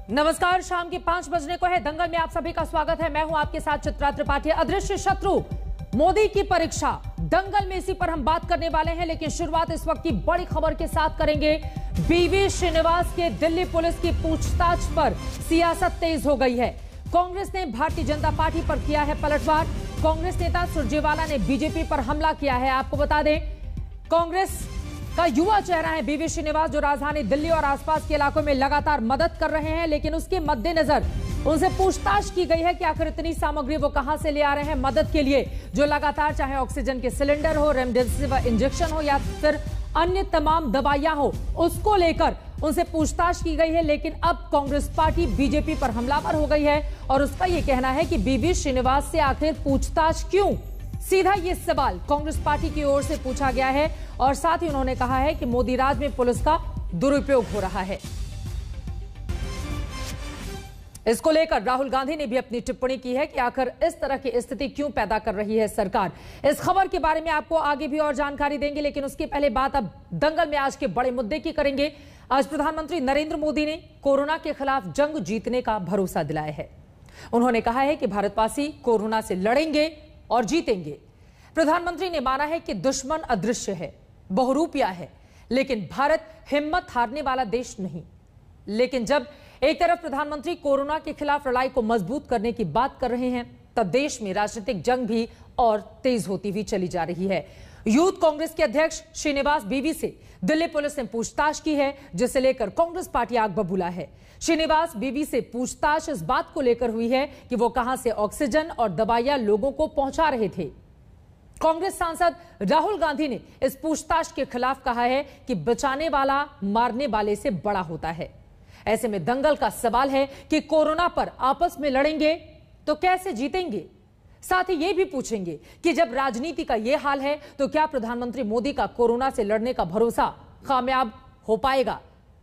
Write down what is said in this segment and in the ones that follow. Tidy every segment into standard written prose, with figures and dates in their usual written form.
नमस्कार, शाम के 5 बजने को है। दंगल में आप सभी का स्वागत है। मैं हूं आपके साथ चित्रा त्रिपाठी। अदृश्य शत्रु मोदी की परीक्षा, दंगल में इसी पर हम बात करने वाले हैं। लेकिन शुरुआत इस वक्त की बड़ी खबर के साथ करेंगे। बीवी श्रीनिवास के दिल्ली पुलिस की पूछताछ पर सियासत तेज हो गई है। कांग्रेस ने भारतीय जनता पार्टी पर किया है पलटवार। कांग्रेस नेता सुरजेवाला ने बीजेपी पर हमला किया है। आपको बता दें, कांग्रेस का युवा चेहरा है बीवी श्रीनिवास, जो राजधानी दिल्ली और आसपास के इलाकों में लगातार मदद कर रहे हैं। लेकिन उसके मद्देनजर उनसे पूछताछ की गई है कि आखिर इतनी सामग्री वो कहां से ले आ रहे हैं मदद के लिए, जो लगातार चाहे ऑक्सीजन के सिलेंडर हो, रेमडेसिविर इंजेक्शन हो या फिर अन्य तमाम दवाइयां हो, उसको लेकर उनसे पूछताछ की गई है। लेकिन अब कांग्रेस पार्टी बीजेपी पर हमलावर हो गई है और उसका यह कहना है कि बीवी श्रीनिवास से आखिर पूछताछ क्यों। सीधा ये सवाल कांग्रेस पार्टी की ओर से पूछा गया है और साथ ही उन्होंने कहा है कि मोदी राज में पुलिस का दुरुपयोग हो रहा है। इसको लेकर राहुल गांधी ने भी अपनी टिप्पणी की है कि आखिर इस तरह की स्थिति क्यों पैदा कर रही है सरकार। इस खबर के बारे में आपको आगे भी और जानकारी देंगे, लेकिन उसकी पहले बात अब दंगल में आज के बड़े मुद्दे की करेंगे। आज प्रधानमंत्री नरेंद्र मोदी ने कोरोना के खिलाफ जंग जीतने का भरोसा दिलाया है। उन्होंने कहा है कि भारतवासी कोरोना से लड़ेंगे और जीतेंगे। प्रधानमंत्री ने माना है कि दुश्मन अदृश्य है, बहुरूपिया है, लेकिन भारत हिम्मत हारने वाला देश नहीं। लेकिन जब एक तरफ प्रधानमंत्री कोरोना के खिलाफ लड़ाई को मजबूत करने की बात कर रहे हैं, तब देश में राजनीतिक जंग भी और तेज होती हुई चली जा रही है। यूथ कांग्रेस के अध्यक्ष श्रीनिवास बीवी से दिल्ली पुलिस ने पूछताछ की है, जिसे लेकर कांग्रेस पार्टी आग बबूला है। श्रीनिवास बीवी से पूछताछ इस बात को लेकर हुई है कि वो कहां से ऑक्सीजन और दवाइयां लोगों को पहुंचा रहे थे। कांग्रेस सांसद राहुल गांधी ने इस पूछताछ के खिलाफ कहा है कि बचाने वाला मारने वाले से बड़ा होता है। ऐसे में दंगल का सवाल है कि कोरोना पर आपस में लड़ेंगे तो कैसे जीतेंगे। साथ ही यह भी पूछेंगे कि जब राजनीति का यह हाल है तो क्या प्रधानमंत्री मोदी का कोरोना से लड़ने का भरोसा कामयाब हो पाएगा।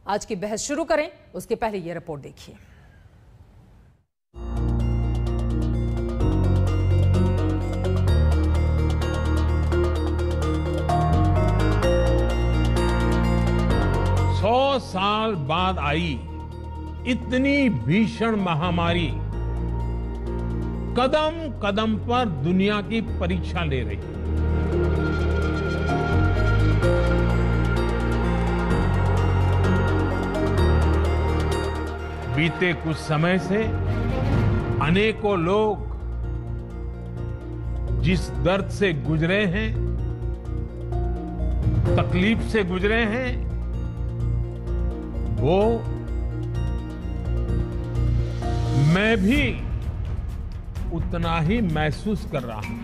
आज की बहस शुरू करें, उसके पहले यह रिपोर्ट देखिए। सौ साल बाद आई इतनी भीषण महामारी कदम कदम पर दुनिया की परीक्षा ले रही है। बीते कुछ समय से अनेकों लोग जिस दर्द से गुजरे हैं, तकलीफ से गुजरे हैं, वो मैं भी उतना ही महसूस कर रहा हूं।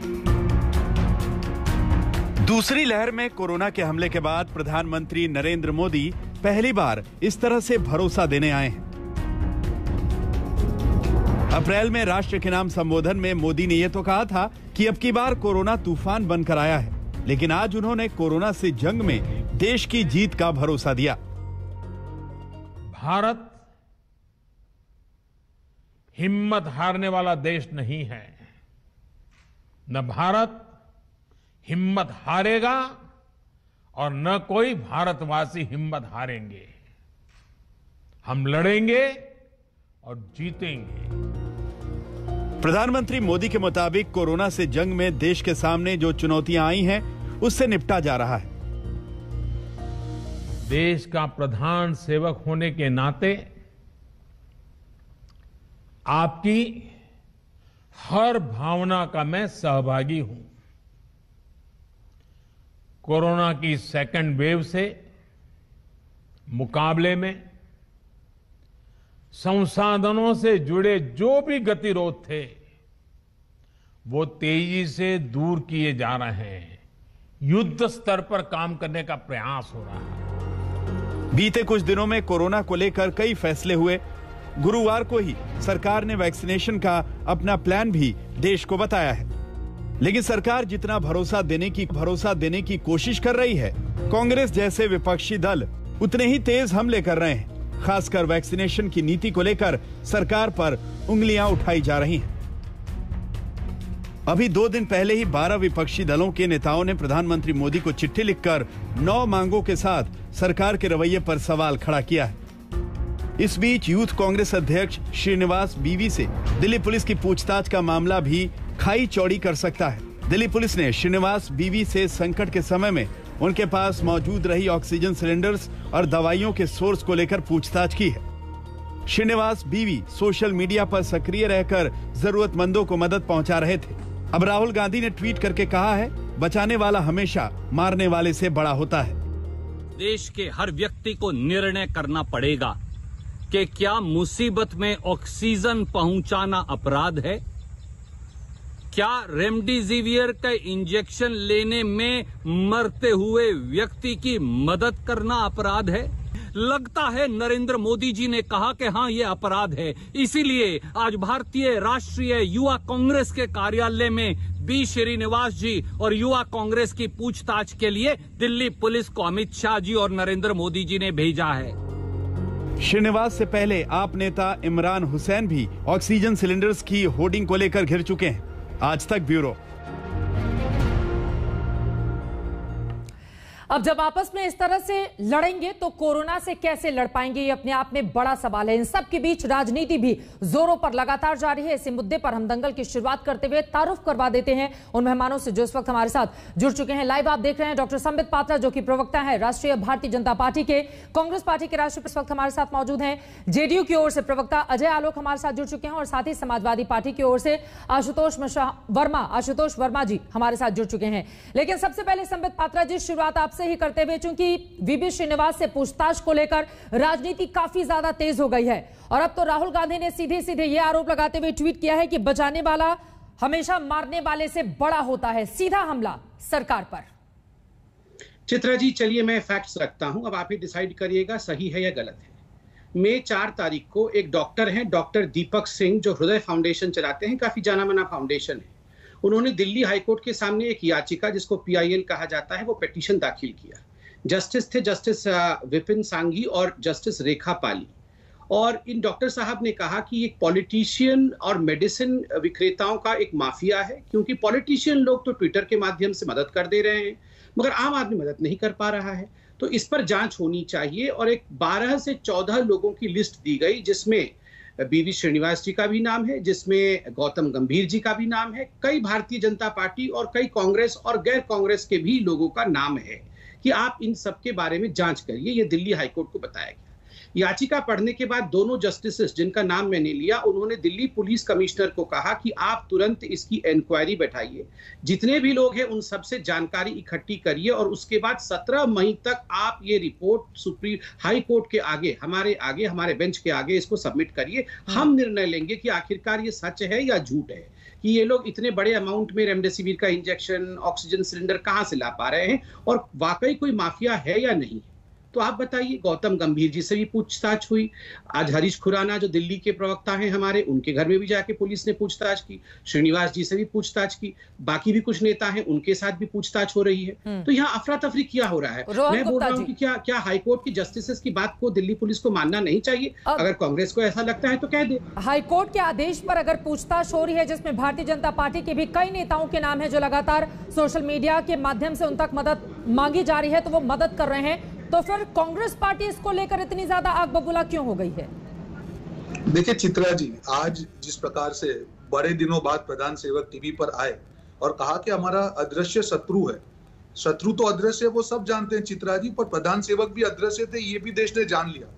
दूसरी लहर में कोरोना के हमले के बाद प्रधानमंत्री नरेंद्र मोदी पहली बार इस तरह से भरोसा देने आए हैं। अप्रैल में राष्ट्र के नाम संबोधन में मोदी ने यह तो कहा था कि अब की बार कोरोना तूफान बनकर आया है, लेकिन आज उन्होंने कोरोना से जंग में देश की जीत का भरोसा दिया। भारत हिम्मत हारने वाला देश नहीं है। न भारत हिम्मत हारेगा और न कोई भारतवासी हिम्मत हारेंगे। हम लड़ेंगे और जीतेंगे। प्रधानमंत्री मोदी के मुताबिक कोरोना से जंग में देश के सामने जो चुनौतियां आई हैं, उससे निपटा जा रहा है। देश का प्रधान सेवक होने के नाते आपकी हर भावना का मैं सहभागी हूं। कोरोना की सेकंड वेव से मुकाबले में संसाधनों से जुड़े जो भी गतिरोध थे, वो तेजी से दूर किए जा रहे हैं। युद्ध स्तर पर काम करने का प्रयास हो रहा है। बीते कुछ दिनों में कोरोना को लेकर कई फैसले हुए। गुरुवार को ही सरकार ने वैक्सीनेशन का अपना प्लान भी देश को बताया है। लेकिन सरकार जितना भरोसा देने की कोशिश कर रही है, कांग्रेस जैसे विपक्षी दल उतने ही तेज हमले कर रहे हैं। खासकर वैक्सीनेशन की नीति को लेकर सरकार पर उंगलियां उठाई जा रही हैं। अभी 2 दिन पहले ही 12 विपक्षी दलों के नेताओं ने प्रधानमंत्री मोदी को चिट्ठी लिखकर 9 मांगों के साथ सरकार के रवैये पर सवाल खड़ा किया है। इस बीच यूथ कांग्रेस अध्यक्ष श्रीनिवास बीवी से दिल्ली पुलिस की पूछताछ का मामला भी खाई चौड़ी कर सकता है। दिल्ली पुलिस ने श्रीनिवास बीवी से संकट के समय में उनके पास मौजूद रही ऑक्सीजन सिलेंडर्स और दवाइयों के सोर्स को लेकर पूछताछ की है। श्रीनिवास बीवी सोशल मीडिया पर सक्रिय रहकर जरूरतमंदों को मदद पहुंचा रहे थे। अब राहुल गांधी ने ट्वीट करके कहा है, बचाने वाला हमेशा मारने वाले से बड़ा होता है। देश के हर व्यक्ति को निर्णय करना पड़ेगा कि क्या मुसीबत में ऑक्सीजन पहुंचाना अपराध है, क्या रेमडेसिवियर का इंजेक्शन लेने में मरते हुए व्यक्ति की मदद करना अपराध है। लगता है नरेंद्र मोदी जी ने कहा कि हाँ ये अपराध है, इसीलिए आज भारतीय राष्ट्रीय युवा कांग्रेस के कार्यालय में बी श्रीनिवास जी और युवा कांग्रेस की पूछताछ के लिए दिल्ली पुलिस को अमित शाह जी और नरेंद्र मोदी जी ने भेजा है। श्रीनिवास से पहले आप नेता इमरान हुसैन भी ऑक्सीजन सिलेंडर्स की होर्डिंग को लेकर घिर चुके हैं। आज तक ब्यूरो। अब जब आपस में इस तरह से लड़ेंगे तो कोरोना से कैसे लड़ पाएंगे, ये अपने आप में बड़ा सवाल है। इन सब के बीच राजनीति भी जोरों पर लगातार जारी है। इसी मुद्दे पर हम दंगल की शुरुआत करते हुए तारुफ करवा देते हैं उन मेहमानों से जो इस वक्त हमारे साथ जुड़ चुके हैं। लाइव आप देख रहे हैं डॉक्टर संबित पात्रा, जो कि प्रवक्ता है राष्ट्रीय भारतीय जनता पार्टी के। कांग्रेस पार्टी के राष्ट्रीय इस वक्त हमारे साथ मौजूद हैं। जेडीयू की ओर से प्रवक्ता अजय आलोक हमारे साथ जुड़ चुके हैं और साथ ही समाजवादी पार्टी की ओर से आशुतोष वर्मा जी हमारे साथ जुड़ चुके हैं। लेकिन सबसे पहले संबित पात्रा जी, शुरुआत आपसे ही करते हुए, चूंकि वीबी श्रीनिवास से पूछताछ को लेकर राजनीति काफी ज्यादा तेज हो गई है और अब तो राहुल गांधी ने सीधे सीधे यह आरोप लगाते हुए ट्वीट किया है कि बचाने वाला हमेशा मारने वाले से बड़ा होता है। सीधा हमला सरकार पर। चित्रा जी, चलिए मैं फैक्ट्स रखता हूं, अब आप ही डिसाइड करिएगा सही है या गलत है। मई 4 तारीख को एक डॉक्टर हैं, डॉक्टर दीपक सिंह, जो हृदय फाउंडेशन चलाते हैं, काफी जाना माना फाउंडेशन है। उन्होंने दिल्ली हाईकोर्ट के सामने एक याचिका, जिसको PIL कहा जाता है, वो पिटीशन दाखिल किया। जस्टिस थे जस्टिस विपिन सांघी और जस्टिस रेखा पाली। और इन डॉक्टर साहब ने कहा कि एक पॉलिटिशियन और मेडिसिन विक्रेताओं का एक माफिया है, क्योंकि पॉलिटिशियन लोग तो ट्विटर के माध्यम से मदद कर दे रहे हैं, मगर आम आदमी मदद नहीं कर पा रहा है। तो इस पर जांच होनी चाहिए। और एक 12 से 14 लोगों की लिस्ट दी गई, जिसमें बीवी श्रीनिवास जी का भी नाम है, जिसमें गौतम गंभीर जी का भी नाम है, कई भारतीय जनता पार्टी और कई कांग्रेस और गैर कांग्रेस के भी लोगों का नाम है कि आप इन सब के बारे में जांच करिए। ये दिल्ली हाईकोर्ट को बताया गया। याचिका पढ़ने के बाद दोनों जस्टिसेस, जिनका नाम मैंने लिया, उन्होंने दिल्ली पुलिस कमिश्नर को कहा कि आप तुरंत इसकी इंक्वायरी बैठाइए, जितने भी लोग हैं उन सबसे जानकारी इकट्ठी करिए और उसके बाद 17 मई तक आप ये रिपोर्ट सुप्रीम हाई कोर्ट के आगे, हमारे बेंच के आगे इसको सबमिट करिए। हम निर्णय लेंगे कि आखिरकार ये सच है या झूठ है, कि ये लोग इतने बड़े अमाउंट में रेमडेसिविर का इंजेक्शन, ऑक्सीजन सिलेंडर कहां से ला पा रहे हैं और वाकई कोई माफिया है या नहीं। तो आप बताइए। गौतम गंभीर जी से भी पूछताछ हुई। आज हरीश खुराना, जो दिल्ली के प्रवक्ता हैं हमारे, उनके घर में भी जाके पुलिस ने पूछताछ की। श्रीनिवास जी से भी पूछताछ की। बाकी भी कुछ नेता हैं, उनके साथ भी पूछताछ हो रही है। तो यहाँ अफरा तफरी क्या हो रहा है? मैं बोल रहा हूँ कि क्या हाईकोर्ट की जस्टिसेस की बात को दिल्ली पुलिस को मानना नहीं चाहिए? अगर कांग्रेस को ऐसा लगता है तो कह दे। हाईकोर्ट के आदेश पर अगर पूछताछ हो रही है, जिसमें भारतीय जनता पार्टी के भी कई नेताओं के नाम है जो लगातार सोशल मीडिया के माध्यम से उन तक मदद मांगी जा रही है, तो वो मदद कर रहे हैं, तो फिर कांग्रेस पार्टी इसको लेकर इतनी ज्यादा आग बबूला क्यों हो गई है? देखिए चित्रा जी, आज जिस प्रकार से बड़े दिनों बाद प्रधान सेवक टीवी पर आए और कहा कि हमारा अदृश्य शत्रु है। शत्रु तो अदृश्य है, वो सब जानते हैं चित्रा जी, पर प्रधान सेवक भी अदृश्य थे, ये भी देश ने जान लिया।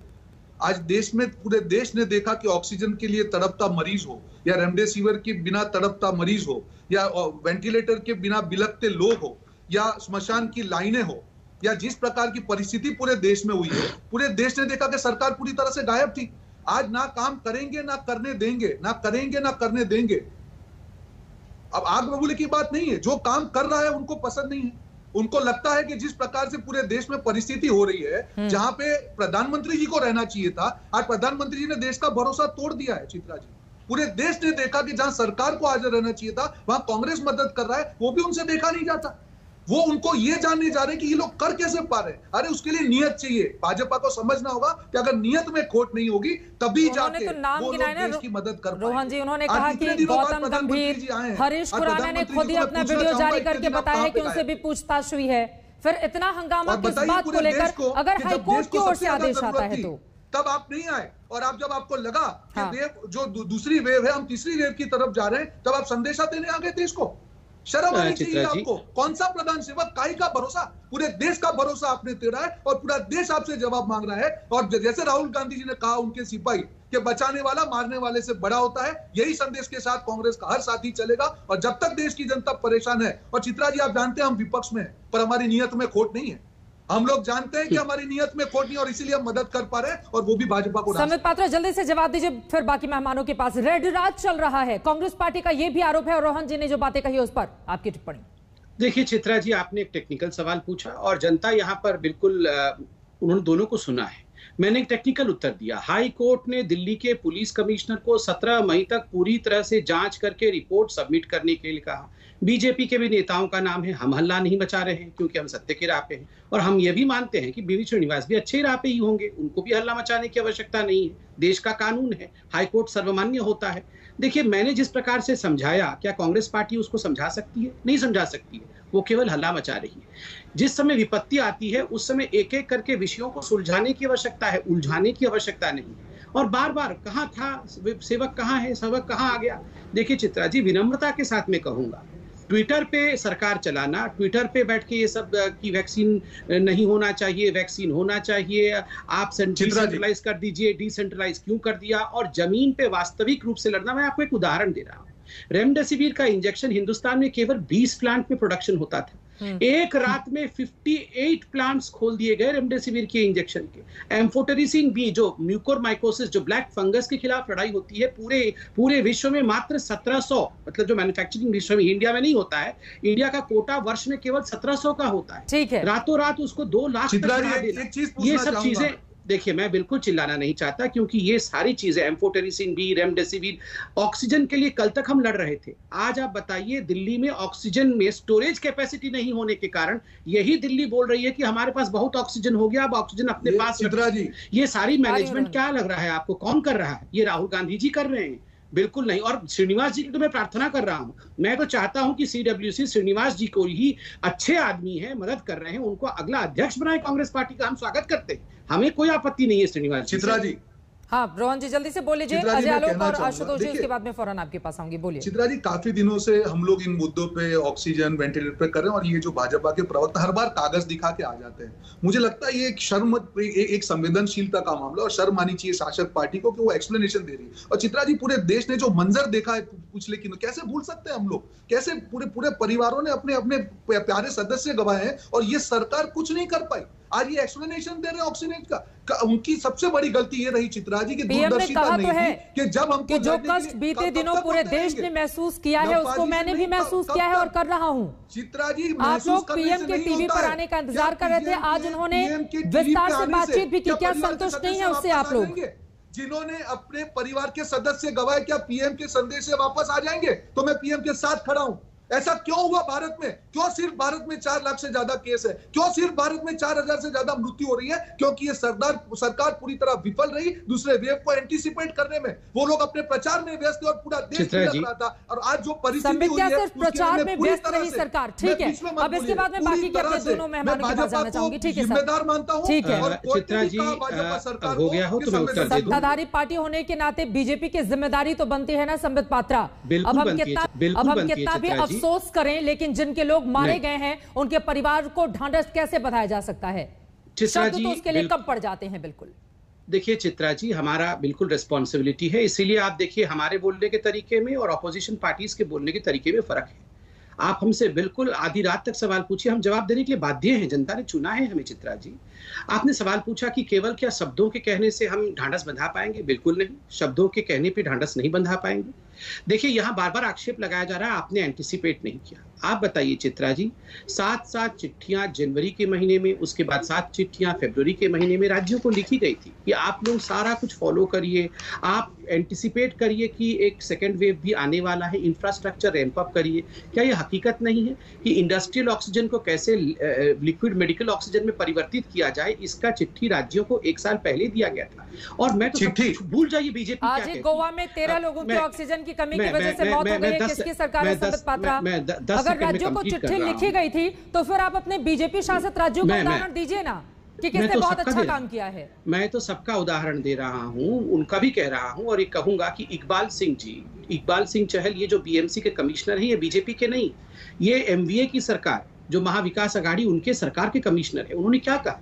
आज देश में, पूरे देश ने देखा कि ऑक्सीजन के लिए तड़पता मरीज हो, या रेमडेसिविर के बिना तड़पता मरीज हो, या वेंटिलेटर के बिना बिलखते लोग हो, या श्मशान की लाइनें हो, या जिस प्रकार की परिस्थिति पूरे देश में हुई है, पूरे देश ने देखा कि सरकार पूरी तरह से गायब थी। आज ना काम करेंगे ना करने देंगे, ना करेंगे ना करने देंगे। अब आग बबूले की बात नहीं है, जो काम कर रहा है उनको पसंद नहीं है। उनको लगता है कि जिस प्रकार से पूरे देश में परिस्थिति हो रही है, जहां पे प्रधानमंत्री जी को रहना चाहिए था, आज प्रधानमंत्री जी ने देश का भरोसा तोड़ दिया है चित्रा जी। पूरे देश ने देखा कि जहां सरकार को हाजिर रहना चाहिए था, वहां कांग्रेस मदद कर रहा है, वो भी उनसे देखा नहीं जाता। वो उनको ये जानने जा रहे हैं कि ये लोग कर कैसे पा रहे हैं। अरे उसके लिए नियत चाहिए। भाजपा को समझना होगा कि अगर नियत में खोट नहीं होगी तभी जाके वो लोग देश की मदद कर पाएंगे। रोहन जी, उन्होंने कहा कि गौतम गंभीर, हरीश खुराना ने खुद ही अपना वीडियो जारी करके बताया है कि उनसे भी पूछताछ हुई है। फिर इतना हंगामा किस बात को लेकर, अगर हाईकोर्ट की ओर से आदेश आता है तो? तब आप नहीं आए, और आप जब आपको लगा कि हाँ। वेव जो दूसरी वेव है, हम तीसरी वेव की तरफ जा रहे हैं, तब आप संदेशा देने आ गए देश को। शर्म आनी चाहिए आपको। कौन सा प्रधान सेवक, काई का भरोसा, पूरे देश का भरोसा आपने तेड़ा है और पूरा देश आपसे जवाब मांग रहा है। और जैसे राहुल गांधी जी ने कहा उनके सिपाही कि बचाने वाला मारने वाले से बड़ा होता है, यही संदेश के साथ कांग्रेस का हर साथी चलेगा। और जब तक देश की जनता परेशान है, और चित्रा जी आप जानते हैं हम विपक्ष में हैं, पर हमारी नियत में खोट नहीं है। हम लोग जानते हैं कि हमारी नियत में खोट नहीं, और इसीलिए हम मदद कर पा रहे हैं, और वो भी भाजपा को। संबित पात्रा जल्दी से जवाब दीजिए, फिर बाकी मेहमानों के पास। रेड राज चल रहा है, कांग्रेस पार्टी का यह भी आरोप है, और रोहन जी ने जो बातें कही उस पर आपकी टिप्पणी। देखिए चित्रा जी, आपने एक टेक्निकल सवाल पूछा और जनता यहाँ पर बिल्कुल उन्होंने दोनों को सुना है। मैंने एक टेक्निकल उत्तर दिया। हाई कोर्ट ने दिल्ली के पुलिस कमिश्नर को 17 मई तक पूरी तरह से जांच करके रिपोर्ट सबमिट करने के लिए कहा। बीजेपी के भी नेताओं का नाम है, हम हल्ला नहीं मचा रहे हैं क्योंकि हम सत्य के राह पे हैं, और हम ये भी मानते हैं कि बीवी श्रीनिवास भी अच्छे राह पे ही होंगे, उनको भी हल्ला मचाने की आवश्यकता नहीं है। देश का कानून है, हाईकोर्ट सर्वमान्य होता है। देखिए, मैंने जिस प्रकार से समझाया, क्या कांग्रेस पार्टी उसको समझा सकती है? नहीं समझा सकती है, वो केवल हल्ला मचा रही है। जिस समय विपत्ति आती है उस समय एक एक करके विषयों को सुलझाने की आवश्यकता है, उलझाने की आवश्यकता नहीं। और बार बार कहाँ था सेवक, कहाँ है सेवक, कहाँ आ गया? देखिए चित्रा जी, विनम्रता के साथ मैं कहूंगा, ट्विटर पे सरकार चलाना, ट्विटर पे बैठ के ये सब की वैक्सीन नहीं होना चाहिए, वैक्सीन होना चाहिए, आप डिसेंट्रलाइज कर दीजिए, डिसेंट्रलाइज क्यों कर दिया, और जमीन पे वास्तविक रूप से लड़ना। मैं आपको एक उदाहरण दे रहा हूँ। रेमडेसिविर का इंजेक्शन हिंदुस्तान में केवल 20 प्लांट में प्रोडक्शन होता था। एक रात में 58 प्लांट्स खोल दिए गए रेमडेसिविर के इंजेक्शन के। एम्फोटेरिसिन बी, जो म्यूकोरमाइकोसिस, जो ब्लैक फंगस के खिलाफ लड़ाई होती है, पूरे विश्व में मात्र 1700, मतलब जो मैन्युफैक्चरिंग विश्व में, इंडिया में नहीं होता है, इंडिया का कोटा वर्ष में केवल 1700 का होता है। ठीक है, रातों रात उसको 2 लाख तक बढ़ा देना, ये सब चीजें। देखिए, मैं बिल्कुल चिल्लाना नहीं चाहता क्योंकि ये सारी चीजें, एम्फोटेरिसिन बी, रेमडेसिविर, ऑक्सीजन के लिए कल तक हम लड़ रहे थे। आज आप बताइए, दिल्ली में ऑक्सीजन में स्टोरेज कैपेसिटी नहीं होने के कारण यही दिल्ली बोल रही है कि हमारे पास बहुत ऑक्सीजन हो गया, अब ऑक्सीजन अपने पास। ये सारी मैनेजमेंट क्या लग रहा है आपको? कौन कर रहा है? ये राहुल गांधी जी कर रहे हैं? बिल्कुल नहीं। और श्रीनिवास जी की तो मैं प्रार्थना कर रहा हूं, मैं तो चाहता हूं कि CWC श्रीनिवास जी को ही, अच्छे आदमी हैं, मदद कर रहे हैं, उनको अगला अध्यक्ष बनाए कांग्रेस पार्टी का। हम स्वागत करते हैं, हमें कोई आपत्ति नहीं है श्रीनिवास जी। चित्रा जी, हाँ रोहन जी जल्दी से बोल लीजिए, अजय आलोक और आशुतोष जी उसके बाद में फौरन आपके पास आऊंगी, बोलिए। चित्रा जी, काफी दिनों से हम लोग इन मुद्दों पे, ऑक्सीजन, वेंटिलेटर पे कर रहे हैं, और ये जो भाजपा के प्रवक्ता हर बार कागज दिखा के आ जाते हैं। मुझे लगता है ये एक शर्म, एक संवेदनशीलता का मामला, और शर्म आनी चाहिए शासक पार्टी को कि वो एक्सप्लेनेशन दे रही है। और चित्रा जी, पूरे देश ने जो मंजर देखा है पिछले दिनों, कैसे भूल सकते हैं हम लोग? कैसे पूरे परिवारों ने अपने अपने प्यारे सदस्य गंवाए हैं, और ये सरकार कुछ नहीं कर पाई। आज ये एक्सप्लेनेशन दे रहे हैं ऑक्सीजन का। उनकी सबसे बड़ी गलती ये रही चित्रा जी की दूरदर्शिता नहीं थी कि जब हमको जो कष्ट बीते दिनों पूरे देश ने महसूस किया है, उसको मैंने भी महसूस किया है और कर रहा हूं। चित्रा जी, आप लोग पीएम के टीवी पर आने का इंतजार कर रहे थे, आज उन्होंने विस्तार से बातचीत भी की, क्या संतुष्ट नहीं है उससे आप लोग? जिन्होंने अपने परिवार के सदस्य गंवाए, क्या पीएम के संदेश से वापस आ जाएंगे? तो मैं पीएम के साथ खड़ा हूं। ऐसा क्यों हुआ भारत में? क्यों सिर्फ भारत में 4 लाख से ज्यादा केस है? क्यों सिर्फ भारत में 4000 से ज्यादा मृत्यु हो रही है? क्योंकि ये सरकार पूरी तरह विफल रही दूसरे वेव को एंटीसिपेट करने में। वो लोग अपने प्रचार में व्यस्त थे और पूरा देश रहा था। और आज जो परिस्थिति हुई है, सिर्फ प्रचार में व्यस्त रही सरकार। ठीक है, अब इसके बाद में बाकी के अपने दोनों मेहमानों के पास जाना चाहूंगी। ठीक है, जिम्मेदार मानता हूं। ठीक है, चित्रा जी, हो गया हो तो मैं उत्तर दे दूं। सत्ताधारी पार्टी होने के नाते बीजेपी की जिम्मेदारी तो बनती है ना संबित पात्रा। अब हम कितना भी अफसोस करें, लेकिन जिनके लोग मारे गए हैं उनके परिवार को ढांढस कैसे बधाया जा सकता है? शब्द तो उसके लिए कम पड़ जाते हैं। बिल्कुल, देखिए चित्रा जी, हमारा बिल्कुल रिस्पॉन्सिबिलिटी है, इसीलिए आप देखिए हमारे बोलने के तरीके में और ऑपोजिशन पार्टीज के बोलने के तरीके में फर्क है। आप हमसे बिल्कुल आधी रात तक सवाल पूछिए, हम जवाब देने के लिए बाध्य हैं। जनता ने चुना है हमें। चित्रा जी, आपने सवाल पूछा कि केवल क्या शब्दों के कहने से हम ढांढस बंधा पाएंगे? बिल्कुल नहीं, शब्दों के कहने पे ढांढस नहीं बंधा पाएंगे। देखिए, यहाँ बार बार आक्षेप लगाया जा रहा है आपने एंटीसिपेट नहीं किया। आप बताइए चित्रा जी, 7 चिट्ठियां जनवरी के महीने में, उसके बाद 7 चिट्ठियां फरवरी के महीने में राज्यों को लिखी गई थी कि आप लोग सारा कुछ फॉलो करिए, आप एंटीसिपेट करिए कि एक सेकेंड वेव भी आने वाला है, इंफ्रास्ट्रक्चर रैंप अप करिए। क्या यह हकीकत नहीं है कि इंडस्ट्रियल ऑक्सीजन को कैसे लिक्विड मेडिकल ऑक्सीजन में परिवर्तित किया जाए? इसका चिट्ठी राज्यों को 1 साल पहले दिया गया था। और मैं तो भूल जाइए बीजेपी आज ही गोवा में 13 लोगों की ऑक्सीजन की कमी की वजह से मौत हो गई है। किसकी सरकार है संबित पात्रा? अगर राज्यों को चिट्ठी लिखी गई थी तो फिर आप अपने बीजेपी शासित राज्यों का उदाहरण दीजिए ना। कि किसने बहुत अच्छा काम किया है। मैं तो सबका उदाहरण दे रहा हूं, उनका भी कह रहा हूं, और ये कहूंगा कि इकबाल सिंह चहल, ये जो बीएमसी के कमिश्नर हैं, ये बीजेपी के नहीं, ये एमवीए की सरकार, जो महाविकास अघाड़ी उनके सरकार के कमिश्नर है। उन्होंने क्या कहा,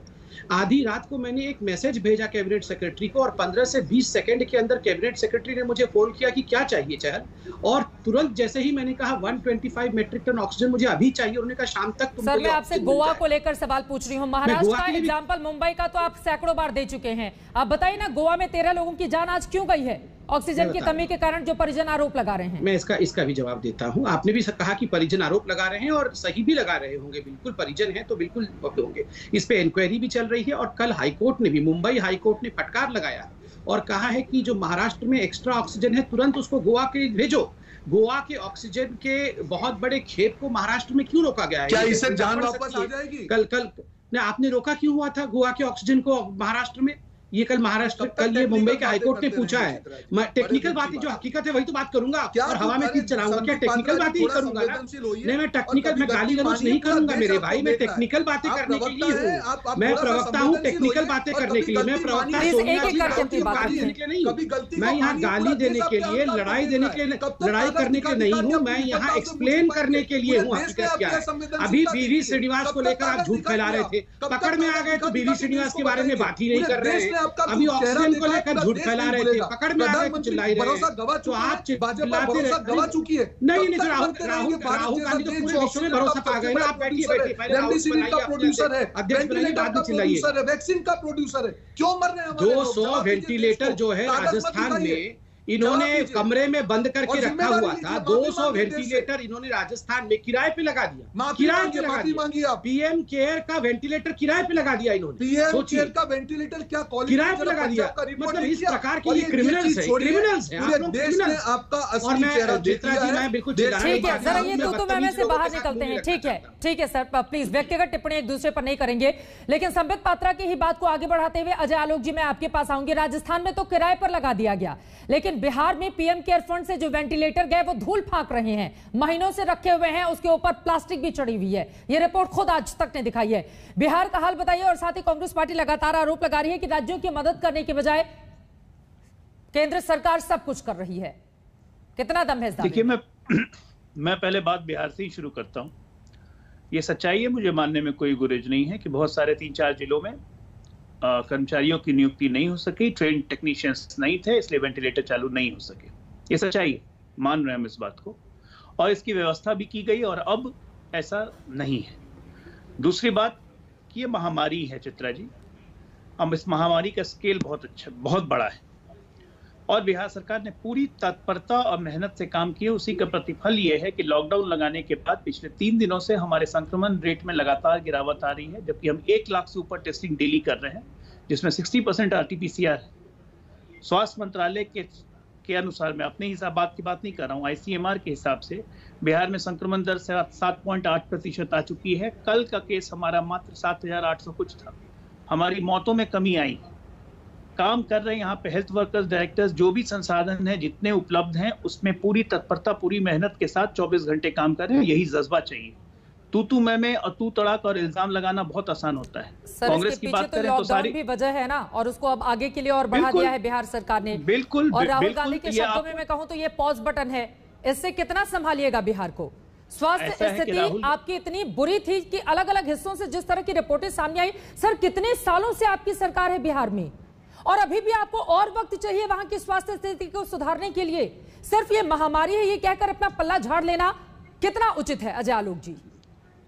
आधी रात को मैंने एक मैसेज भेजा कैबिनेट सेक्रेटरी को और 15 से 20 सेकंड के अंदर कैबिनेट सेक्रेटरी ने मुझे फोन किया कि क्या चाहिए चहल, और तुरंत जैसे ही मैंने कहा 125 मेट्रिक टन ऑक्सीजन मुझे अभी चाहिए, उन्होंने कहा शाम तक तुमको। सर मैं आपसे गोवा को लेकर सवाल पूछ रही हूँ। महाराष्ट्र का एग्जाम्पल, मुंबई का तो आप सैकड़ों बार दे चुके हैं, आप बताइए ना गोवा में 13 लोगों की जान आज क्यों गई है ऑक्सीजन की कमी के कारण, जो परिजन आरोप लगा रहे हैं। मैं इसका भी जवाब देता हूं। आपने भी कहा कि परिजन आरोप लगा रहे हैं और सही भी लगा रहे होंगे, बिल्कुल परिजन हैं तो बिल्कुल होंगे। इस पे इंक्वायरी भी चल रही है और कल हाईकोर्ट ने भी, मुंबई हाईकोर्ट ने फटकार लगाया और कहा है कि जो महाराष्ट्र में एक्स्ट्रा ऑक्सीजन है तुरंत उसको गोवा के भेजो। गोवा के ऑक्सीजन के बहुत बड़े खेप को महाराष्ट्र में क्यों रोका गया है? क्या इससे जान वापस आ जाएगी? कल आपने रोका क्यों हुआ था गोवा के ऑक्सीजन को महाराष्ट्र में? ये कल महाराष्ट्र, कल ये मुंबई के हाईकोर्ट ने पूछा है। मैं टेक्निकल बातें जो हकीकत है वही तो बात करूंगा, और हवा में तीर चलाऊंगा क्या? टेक्निकल बातें ही करूंगा ना। नहीं, मैं टेक्निकल, मैं गाली गलौज नहीं करूंगा मेरे भाई, मैं टेक्निकल बातें करने के लिए हूँ। मैं प्रवक्ता हूँ टेक्निकल बातें करने के लिए। मैं प्रवक्ता सोनिया जी गाली देने के लिए नहीं हूँ, मैं यहाँ गाली देने के लिए, लड़ाई देने के लिए, लड़ाई करने के लिए नहीं हूँ, मैं यहाँ एक्सप्लेन करने के लिए हूँ हकीकत क्या है। अभी बीवी श्रीनिवास को लेकर आप झूठ फैला रहे थे, पकड़ में आ गए तो बीवी श्रीनिवास के बारे में बात ही नहीं कर रहे हैं। अभी ऑक्सीजन को लेकर झूठ फैला रहे थे, पकड़ में आ गए तो चिल्ला रहे हैं। तो आप चिल्लाते रहे, गवा चुकी है। नहीं राहुल गांधी तो पूरे विश्व में भरोसा पा गए ना। आप बैठिए रेमडेसिविर का प्रोड्यूसर है, वेंटिलेटर का प्रोड्यूसर है, वैक्सीन का प्रोड्यूसर है, क्यों मर रहे हैं? 200 वेंटिलेटर जो है राजस्थान में इन्होंने कमरे में बंद करके रखा हुआ था। 200 वेंटिलेटर इन्होंने राजस्थान में किराए पे लगा दिया, किराए पे लगा दिया। पीएम केयर का वेंटिलेटर किराए पे लगा दिया इन्होंने। पीएम केयर का वेंटिलेटर क्या किराए पे लगा दिया? मतलब इस प्रकार की क्रिमिनल्स है, क्रिमिनल्स है आप लोग, क्रिमिनल्स। आपका असली चेहरा चित्रा जी मैं बिल्कुल ठीक है सर, ये तो मैं से बाहर निकलते हैं। ठीक है सर, प्लीज व्यक्तिगत टिप्पणी एक दूसरे पर नहीं करेंगे, लेकिन संबित पात्रा की ही बात को आगे बढ़ाते हुए अजय आलोक जी मैं आपके पास आऊंगी। राजस्थान में तो किराए पर लगा दिया गया, लेकिन बिहार में पीएम केयर फंड से जो वेंटिलेटर गए वो धूल फाक रहे हैं, महीनों से रखे हुए हैं, उसके ऊपर प्लास्टिक भी चढ़ी हुई है। ये रिपोर्ट खुद आज तक ने दिखाई है। बिहार का हाल बताइए। और साथ ही कांग्रेस पार्टी लगातार आरोप लगा रही है कि राज्यों की मदद करने के बजाय केंद्र सरकार सब कुछ कर रही है। कितना दम है? देखिए मैं पहले बात बिहार से ही शुरू करता हूं। ये सच्चाई है, मुझे मानने में कोई गुरेज नहीं है कि बहुत सारे 3-4 जिलों में कर्मचारियों की नियुक्ति नहीं हो सकी, ट्रेन टेक्नीशियंस नहीं थे, इसलिए वेंटिलेटर चालू नहीं हो सके। ये सच्चाई है, मान रहे हैं हम इस बात को, और इसकी व्यवस्था भी की गई और अब ऐसा नहीं है। दूसरी बात कि ये महामारी है चित्रा जी, अब इस महामारी का स्केल बहुत बड़ा है और बिहार सरकार ने पूरी तत्परता और मेहनत से काम किया। उसी का प्रतिफल ये है कि लॉकडाउन लगाने के बाद पिछले 3 दिनों से हमारे संक्रमण रेट में लगातार गिरावट आ रही है, जबकि हम 1 लाख से ऊपर टेस्टिंग डेली कर रहे हैं, जिसमें 60% RT-PCR है। स्वास्थ्य मंत्रालय के अनुसार, मैं अपने हिसाब बात नहीं कर रहा हूँ, ICMR के हिसाब से बिहार में संक्रमण दर 7.8% आ चुकी है। कल का केस हमारा मात्र 7,800 कुछ था। हमारी मौतों में कमी आई। काम कर रहे हैं यहाँ पे हेल्थ वर्कर्स, डायरेक्टर्स, जो भी संसाधन है जितने उपलब्ध हैं उसमें पूरी तत्परता, पूरी मेहनत के साथ 24 घंटे काम कर रहे हैं। यही जज्बा चाहिए। तू मैं और तू तड़ाक और इल्जाम लगाना बहुत आसान होता है। कांग्रेस की बात करें तो सारी भी वजह है ना, और उसको अब आगे के लिए और बढ़ा दिया है बिहार सरकार ने। बिल्कुल। और राहुल गांधी के शब्दों में मैं कहूं तो ये पॉज बटन है। इससे कितना संभालिएगा बिहार को? स्वास्थ्य स्थिति आपकी इतनी बुरी थी कि अलग अलग हिस्सों से जिस तरह की रिपोर्टें सामने आई, सर कितने सालों से आपकी सरकार है बिहार में और अभी भी आपको और वक्त चाहिए वहां की स्वास्थ्य स्थिति को सुधारने के लिए। सिर्फ ये महामारी है ये कहकर अपना पल्ला झाड़ लेना कितना उचित है? अजय आलोक जी।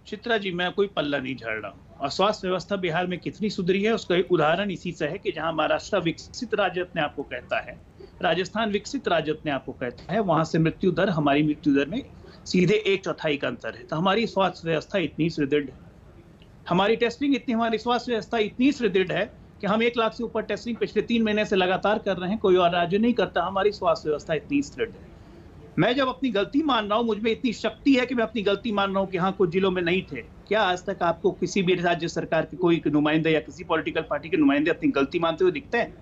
चित्रा जी, मैं कोई पल्ला नहीं झाड़ रहा हूं। और स्वास्थ्य व्यवस्था बिहार में कितनी सुधरी है उसका एक उदाहरण इसी से है कि जहां महाराष्ट्र विकसित राज्य अपने आप को कहता है, राजस्थान विकसित राज्य अपने आप को कहता है, वहां से मृत्यु दर हमारी मृत्यु दर में सीधे 1/4 का अंतर है। तो हमारी स्वास्थ्य व्यवस्था इतनी सुदृढ़ है, हमारी टेस्टिंग इतनी, हमारी स्वास्थ्य व्यवस्था इतनी सुदृढ़ है कि हम 1 लाख से ऊपर टेस्टिंग पिछले 3 महीने से लगातार कर रहे हैं। कोई और राज्य नहीं करता। हमारी स्वास्थ्य व्यवस्था इतनी सुदृढ़ है। मैं जब अपनी गलती मान रहा हूं, मुझ में इतनी शक्ति है कि मैं अपनी गलती मान रहा हूं कि हाँ कुछ जिलों में नहीं थे। क्या आज तक आपको किसी भी राज्य सरकार के कोई नुमाइंदे या किसी पॉलिटिकल पार्टी के नुमाइंदे अपनी गलती मानते हुए दिखते हैं?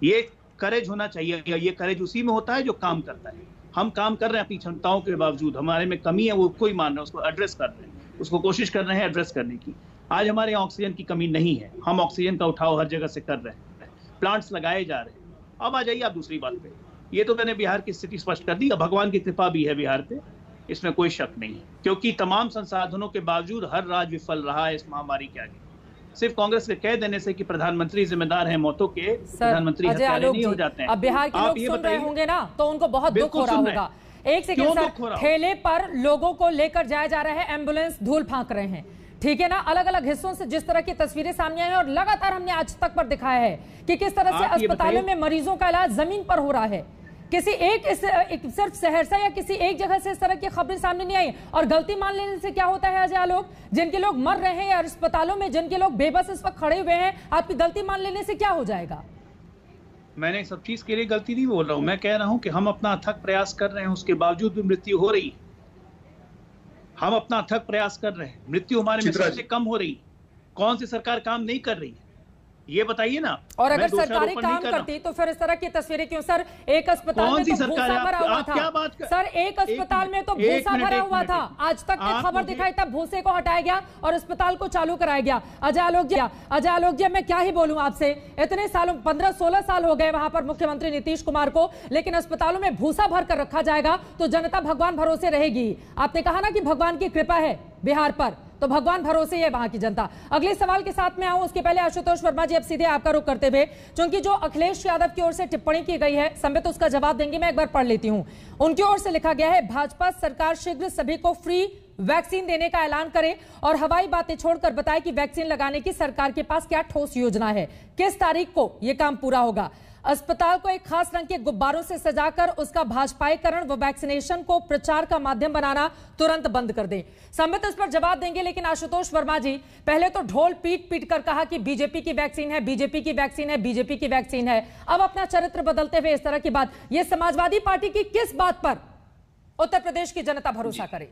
ये करेज होना चाहिए। ये करेज उसी में होता है जो काम करता है। हम काम कर रहे हैं अपनी क्षमताओं के बावजूद, हमारे में कमी है वो कोई मान रहा है, उसको एड्रेस कर रहे हैं, उसको कोशिश कर रहे हैं एड्रेस करने की। आज हमारे यहाँ ऑक्सीजन की कमी नहीं है, हम ऑक्सीजन का उठाव हर जगह से कर रहे हैं, प्लांट्स लगाए जा रहे हैं। अब आ जाइए आप दूसरी बात पे, ये तो मैंने बिहार की स्थिति स्पष्ट कर दी। अब भगवान की कृपा भी है बिहार पे, इसमें कोई शक नहीं है, क्योंकि तमाम संसाधनों के बावजूद हर राज्य विफल रहा है इस महामारी के आगे। सिर्फ कांग्रेस के कह देने से कि प्रधानमंत्री जिम्मेदार हैं मौतों के, प्रधानमंत्री हत्यारे नहीं हो जाते हैं। अब बिहार के लोग सुन रहे होंगे ना, तो उनको बहुत दुख हो रहा होगा। एक सेकंड सर, ठेले पर लोगों को लेकर जाया जा रहा है, एम्बुलेंस धूल फांक रहे हैं, ठीक है ना। अलग अलग हिस्सों से जिस तरह की तस्वीरें सामने आई हैं और लगातार हमने आज तक पर दिखाया है कि किस तरह से अस्पतालों में मरीजों का इलाज जमीन पर हो रहा है। किसी एक सिर्फ सहरसा या किसी एक जगह से इस तरह की खबरें सामने नहीं आई। और गलती मान लेने से क्या होता है अजय आलोक, जिनके लोग मर रहे हैं या अस्पतालों में जिनके लोग बेबस इस वक्त खड़े हुए हैं, आपकी गलती मान लेने से क्या हो जाएगा? मैंने सब चीज के लिए गलती नहीं बोल रहा हूं, मैं कह रहा हूं कि हम अपना अथक प्रयास कर रहे हैं, उसके बावजूद भी मृत्यु हो रही है। हम अपना अथक प्रयास कर रहे हैं, मृत्यु हमारे में सबसे कम हो रही है। कौन सी सरकार काम नहीं कर रही है ये बताइए ना। और अगर सरकारी काम करती तो फिर इस तरह की तस्वीरें क्यों? सर एक अस्पताल में तो भूसा भरा हुआ था, सर एक अस्पताल में तो भूसा भरा हुआ था, आज तक की खबर दिखाई तब भूसे को हटाया गया और अस्पताल को चालू कराया गया। अजय आलोक जी मैं क्या ही बोलूं आपसे, इतने सालों 15-16 साल हो गए वहां पर मुख्यमंत्री नीतीश कुमार को, लेकिन अस्पतालों में भूसा भर कर रखा जाएगा तो जनता भगवान भरोसे रहेगी। आपने कहा ना कि भगवान की कृपा है बिहार पर, तो भगवान भरोसे है वहां की जनता। अगले सवाल के साथ में आऊं उसके पहले आशुतोष वर्मा जी अब सीधे आपका रुख करते हुए, क्योंकि जो अखिलेश यादव की ओर से टिप्पणी की गई है, संबित उसका जवाब देंगे, मैं एक बार पढ़ लेती हूं। उनकी ओर से लिखा गया है, भाजपा सरकार शीघ्र सभी को फ्री वैक्सीन देने का ऐलान करे और हवाई बातें छोड़कर बताए कि वैक्सीन लगाने की सरकार के पास क्या ठोस योजना है, किस तारीख को यह काम पूरा होगा। अस्पताल को एक खास रंग के गुब्बारों से सजाकर उसका भाजपाईकरण व वैक्सीनेशन को प्रचार का माध्यम बनाना तुरंत बंद कर दें। संबित इस पर जवाब देंगे, लेकिन आशुतोष वर्मा जी पहले तो ढोल पीट कर कहा कि बीजेपी की वैक्सीन है, बीजेपी की वैक्सीन है, बीजेपी की वैक्सीन है, अब अपना चरित्र बदलते हुए इस तरह की बात, यह समाजवादी पार्टी की किस बात पर उत्तर प्रदेश की जनता भरोसा करे?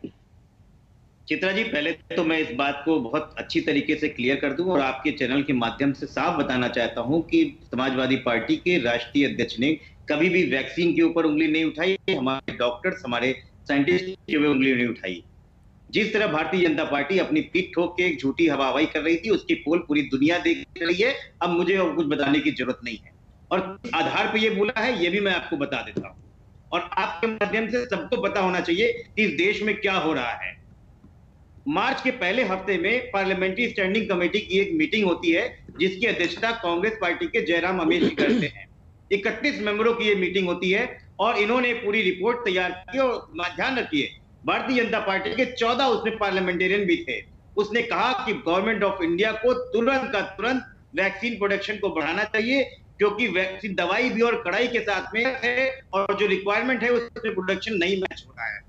चित्रा जी, पहले तो मैं इस बात को बहुत अच्छी तरीके से क्लियर कर दूं और आपके चैनल के माध्यम से साफ बताना चाहता हूं कि समाजवादी पार्टी के राष्ट्रीय अध्यक्ष ने कभी भी वैक्सीन के ऊपर उंगली नहीं उठाई, हमारे डॉक्टर्स, हमारे साइंटिस्ट के ऊपर उंगली नहीं उठाई। जिस तरह भारतीय जनता पार्टी अपनी पीठ ठोक के एक झूठी हवा हवाई कर रही थी, उसकी पोल पूरी दुनिया देख रही है। अब मुझे और कुछ बताने की जरूरत नहीं है, और आधार पर यह बोला है ये भी मैं आपको बता देता हूँ, और आपके माध्यम से सबको पता होना चाहिए कि इस देश में क्या हो रहा है। मार्च के पहले हफ्ते में पार्लियामेंट्री स्टैंडिंग कमेटी की एक मीटिंग होती है जिसकी अध्यक्षता कांग्रेस पार्टी के जयराम रमेश जी करते हैं। 31 मेंबरों की ये मीटिंग होती है और इन्होंने पूरी रिपोर्ट तैयार की, और ध्यान रखिए भारतीय जनता पार्टी के 14 उसमें पार्लियामेंटेरियन भी थे। उसने कहा कि गवर्नमेंट ऑफ इंडिया को तुरंत का तुरंत वैक्सीन प्रोडक्शन को बढ़ाना चाहिए, क्योंकि वैक्सीन दवाई भी और कड़ाई के साथ में है और जो रिक्वायरमेंट है उसमें प्रोडक्शन नहीं मैच हो रहा है।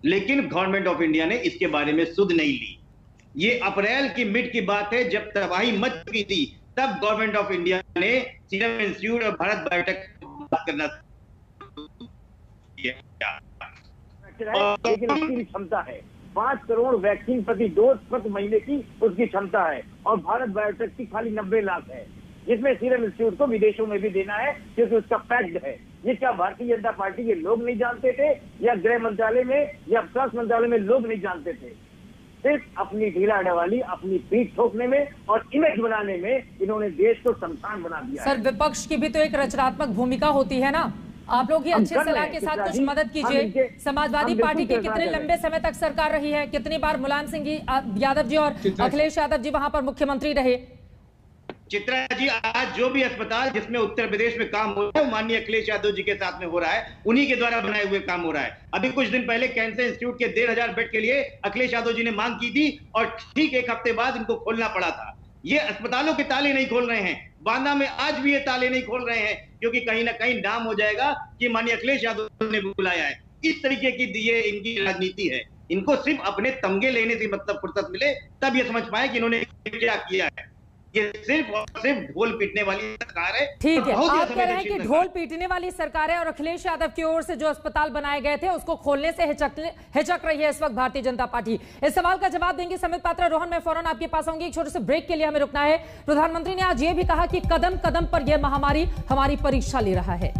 लेकिन गवर्नमेंट ऑफ इंडिया ने इसके बारे में सुध नहीं ली। ये अप्रैल की मिड की बात है, जब तबाही मच चुकी थी, तब गवर्नमेंट ऑफ इंडिया ने सीरम इंस्टीट्यूट और भारत बायोटेक बात करना, लेकिन उसकी क्षमता है 5 करोड़ वैक्सीन प्रति डोज प्रति महीने की उसकी क्षमता है, और भारत बायोटेक की खाली 90 लाख है, जिसमें सीरम इंस्टीट्यूट को विदेशों में भी देना है, क्योंकि उसका पैक्ड है। ये क्या भारतीय जनता पार्टी के लोग नहीं जानते थे, या गृह मंत्रालय में या स्वास्थ्य मंत्रालय में लोग नहीं जानते थे? सिर्फ अपनी ढीला डवाली, अपनी पीठ ठोकने में और इमेज बनाने में इन्होंने देश को शमशान बना दिया। सर विपक्ष की भी तो एक रचनात्मक भूमिका होती है ना, आप लोग ये अच्छे सलाह के साथ कुछ मदद कीजिए। समाजवादी पार्टी की कितने लंबे समय तक सरकार रही है, कितनी बार मुलायम सिंह यादव जी और अखिलेश यादव जी वहां पर मुख्यमंत्री रहे? चित्रा जी, आज जो भी अस्पताल जिसमें उत्तर प्रदेश में काम हो रहा है माननीय अखिलेश यादव जी के साथ में हो रहा है, उन्हीं के द्वारा बनाए हुए काम हो रहा है। अभी कुछ दिन पहले कैंसर इंस्टीट्यूट के 1,500 बेड के लिए अखिलेश यादव जी ने मांग की थी और ठीक एक हफ्ते बाद इनको खोलना पड़ा था। ये अस्पतालों के ताले नहीं खोल रहे हैं, बांदा में आज भी ये ताले नहीं खोल रहे हैं, क्योंकि कहीं ना कहीं नाम हो जाएगा कि माननीय अखिलेश यादव ने बुलाया है। इस तरीके की ये इनकी राजनीति है। इनको सिर्फ अपने तमगे लेने से मतलब फुर्सत मिले तब ये समझ पाए कि इन्होंने क्या किया है। ये सिर्फ और सिर्फ ढोल पीटने वाली सरकार है। ठीक है, आप कह रहे हैं कि ढोल पीटने वाली सरकार है और अखिलेश यादव की ओर से जो अस्पताल बनाए गए थे उसको खोलने से हिचक रही है इस वक्त भारतीय जनता पार्टी। इस सवाल का जवाब देंगे संबित पात्रा। रोहन, मैं फौरन आपके पास आऊंगी, एक छोटे से ब्रेक के लिए हमें रुकना है। प्रधानमंत्री ने आज ये भी कहा कि कदम कदम पर यह महामारी हमारी परीक्षा ले रहा है,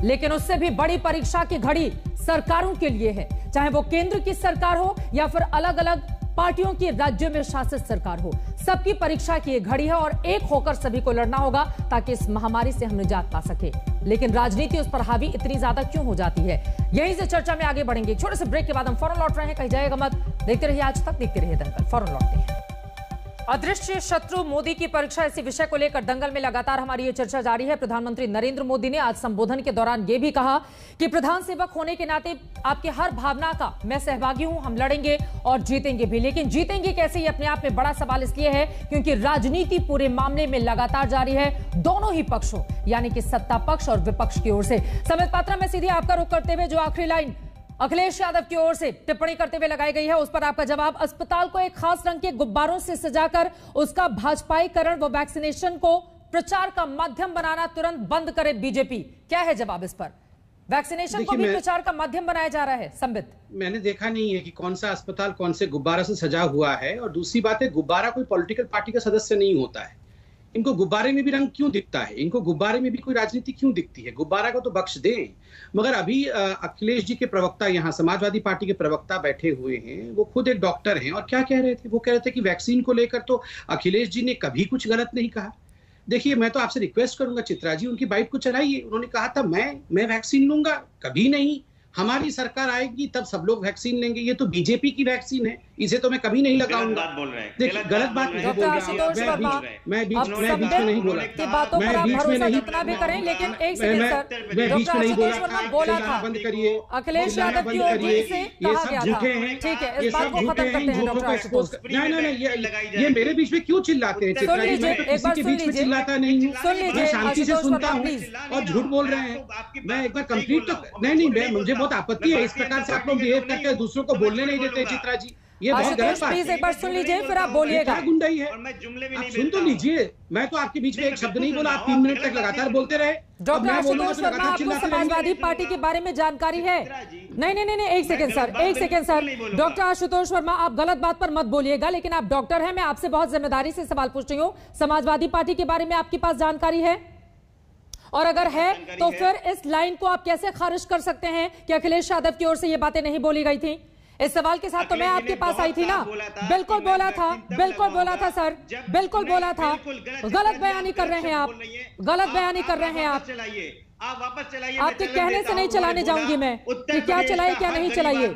लेकिन उससे भी बड़ी परीक्षा की घड़ी सरकारों के लिए है, चाहे वो केंद्र की सरकार हो या फिर अलग अलग पार्टियों की राज्यों में शासित सरकार हो। सबकी परीक्षा की घड़ी है और एक होकर सभी को लड़ना होगा ताकि इस महामारी से हम निजात पा सके। लेकिन राजनीति उस पर हावी इतनी ज्यादा क्यों हो जाती है? यहीं से चर्चा में आगे बढ़ेंगे। छोटे से ब्रेक के बाद हम फौरन लौट रहे हैं, कहीं जाएगा मत। देखते रहिए आज तक, देखते रहिए दंगल। फौरन लौटते हैं। अदृश्य शत्रु मोदी की परीक्षा, इसी विषय को लेकर दंगल में लगातार हमारी ये चर्चा जारी है। प्रधानमंत्री नरेंद्र मोदी ने आज संबोधन के दौरान ये भी कहा कि प्रधान सेवक होने के नाते आपके हर भावना का मैं सहभागी हूं, हम लड़ेंगे और जीतेंगे भी। लेकिन जीतेंगे कैसे, ये अपने आप में बड़ा सवाल इसलिए है क्योंकि राजनीति पूरे मामले में लगातार जारी है, दोनों ही पक्षों यानी कि सत्ता पक्ष और विपक्ष की ओर से। संबित पात्रा, में सीधे आपका रुख करते हुए जो आखिरी लाइन अखिलेश यादव की ओर से टिप्पणी करते हुए लगाई गई है, उस पर आपका जवाब। अस्पताल को एक खास रंग के गुब्बारों से सजाकर उसका भाजपाईकरण व वैक्सीनेशन को प्रचार का माध्यम बनाना तुरंत बंद करे बीजेपी, क्या है जवाब इस पर? वैक्सीनेशन को भी प्रचार का माध्यम बनाया जा रहा है। संबित, मैंने देखा नहीं है कि कौन सा अस्पताल कौन से गुब्बारा से सजा हुआ है। और दूसरी बात है, गुब्बारा कोई पॉलिटिकल पार्टी का सदस्य नहीं होता है। इनको गुब्बारे में भी रंग क्यों दिखता है? इनको गुब्बारे में भी कोई राजनीति क्यों दिखती है? गुब्बारा को तो बख्श दें। मगर अभी अखिलेश जी के प्रवक्ता, यहाँ समाजवादी पार्टी के प्रवक्ता बैठे हुए हैं, वो खुद एक डॉक्टर हैं और क्या कह रहे थे? वो कह रहे थे कि वैक्सीन को लेकर तो अखिलेश जी ने कभी कुछ गलत नहीं कहा। देखिए, मैं तो आपसे रिक्वेस्ट करूंगा चित्रा जी, उनकी बाइट को चलाइए। उन्होंने कहा था मैं वैक्सीन लूंगा, कभी नहीं। हमारी सरकार आएगी तब सब लोग वैक्सीन लेंगे, ये तो बीजेपी की वैक्सीन है, इसे तो मैं कभी नहीं लगाऊंगा। देखिए, गलत बात नहीं बोल रहा, मैं बीच में नहीं बोला, मैं बीच में नहीं करें, लेकिन एक सेकंड, मैं बीच में नहीं बोला। बंद करिए, अखिलेश यादव की ओर से कहा गया था, ठीक है, इस बात को खत्म करते हैं डॉक्टर आशुतोष। नहीं, ये मेरे बीच में क्यों चिल्लाते हैं? चित्रा जी, मैं किसी के बीच में चिल्लाता नहीं हूँ, मैं शांति से सुनता हूँ और झूठ बोल रहे हैं। मैं एक बार कंप्लीट तो नहीं, मुझे बहुत आपत्ति है इस प्रकार से आप लोग बिहेव करते हैं, दूसरों को बोलने नहीं देते। चित्रा जी, ये बहुत गलत बात है। प्लीज एक बार सुन लीजिए, फिर आप बोलिएगा। गुंडाई है, आप सुन तो लीजिए। मैं तो आपके बीच में एक शब्द नहीं बोला, आप 3 मिनट तक लगातार बोलते रहे। डॉक्टर आशुतोष शर्मा, आपको समाजवादी पार्टी के बारे में जानकारी है? नहीं, एक second sir. Doctor Ashutosh Sharma, आप गलत बात पर मत बोलिएगा, लेकिन आप डॉक्टर हैं, मैं आपसे बहुत जिम्मेदारी से सवाल पूछ रही हूँ। समाजवादी पार्टी के बारे में आपके पास जानकारी है? और अगर है तो फिर इस लाइन को आप कैसे खारिज कर सकते हैं कि अखिलेश यादव की ओर से ये बातें नहीं बोली गई थी? इस सवाल के साथ तो मैं आपके पास आई थी ना। बिल्कुल बोला था सर, बिल्कुल बोला था। गलत बयानी कर रहे हैं आप, गलत बयानी कर रहे हैं आप। वापस चलाइए, आपके कहने से नहीं चलाने जाऊंगी मैं कि क्या चलाइए क्या नहीं चलाइए।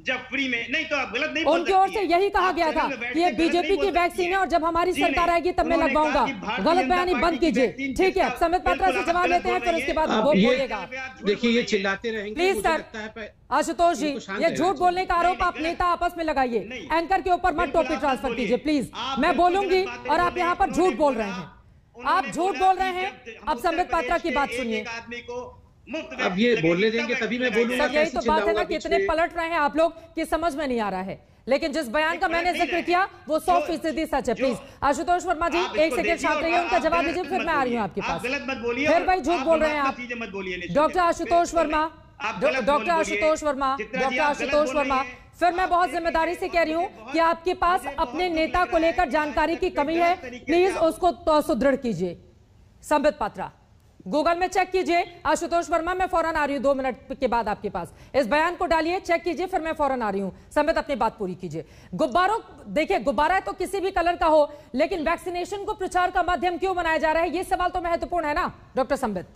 जब फ्री में नहीं तो आप गलत नहीं, उनकी ओर से यही कहा गया था कि ये बीजेपी की वैक्सीन है और जब हमारी सरकार आएगी तब मैं लगवाऊंगा। गलत बयानी बंद कीजिए, ठीक है? संबित पात्रा से जवाब लेते हैं, फिर उसके बाद वो बोलेगा। देखिए, ये चिल्लाते रहेंगे। प्लीज सर, आशुतोष जी, ये झूठ बोलने का आरोप आप नेता आपस में लगाइए। एंकर के ऊपर मत टॉपिक ट्रांसफर कीजिए प्लीज। मैं बोलूंगी और आप यहाँ पर झूठ बोल रहे हैं, आप झूठ बोल रहे हैं। अब संबित पात्रा की बात सुनिए। अब ये बोलने देंगे तभी मैं बोलूंगा। यही तो बात है ना, कितने पलट रहे हैं आप लोग कि समझ में नहीं आ रहा है। लेकिन जिस बयान का मैंने जिक्र किया वो 100% सच है। प्लीज आशुतोष वर्मा जी, एक सेकंड शांत रहिए, उनका जवाब दीजिए, फिर मैं आ रही हूँ आपके पास। फिर भाई झूठ बोल रहे हैं आप। डॉक्टर आशुतोष वर्मा, फिर मैं बहुत जिम्मेदारी से कह रही हूँ कि आपके पास अपने नेता को लेकर जानकारी की कमी है, प्लीज उसको सुदृढ़ कीजिए। संबित पात्रा, गूगल में चेक कीजिए। आशुतोष वर्मा, मैं फौरन आ रही हूं 2 मिनट के बाद आपके पास। इस बयान को डालिए, चेक कीजिए, फिर मैं फौरन आ रही हूं। संबित, अपनी बात पूरी कीजिए। गुब्बारों, देखिए, गुब्बारा तो किसी भी कलर का हो, लेकिन वैक्सीनेशन को प्रचार का माध्यम क्यों बनाया जा रहा है, ये सवाल तो महत्वपूर्ण है ना डॉक्टर संबित?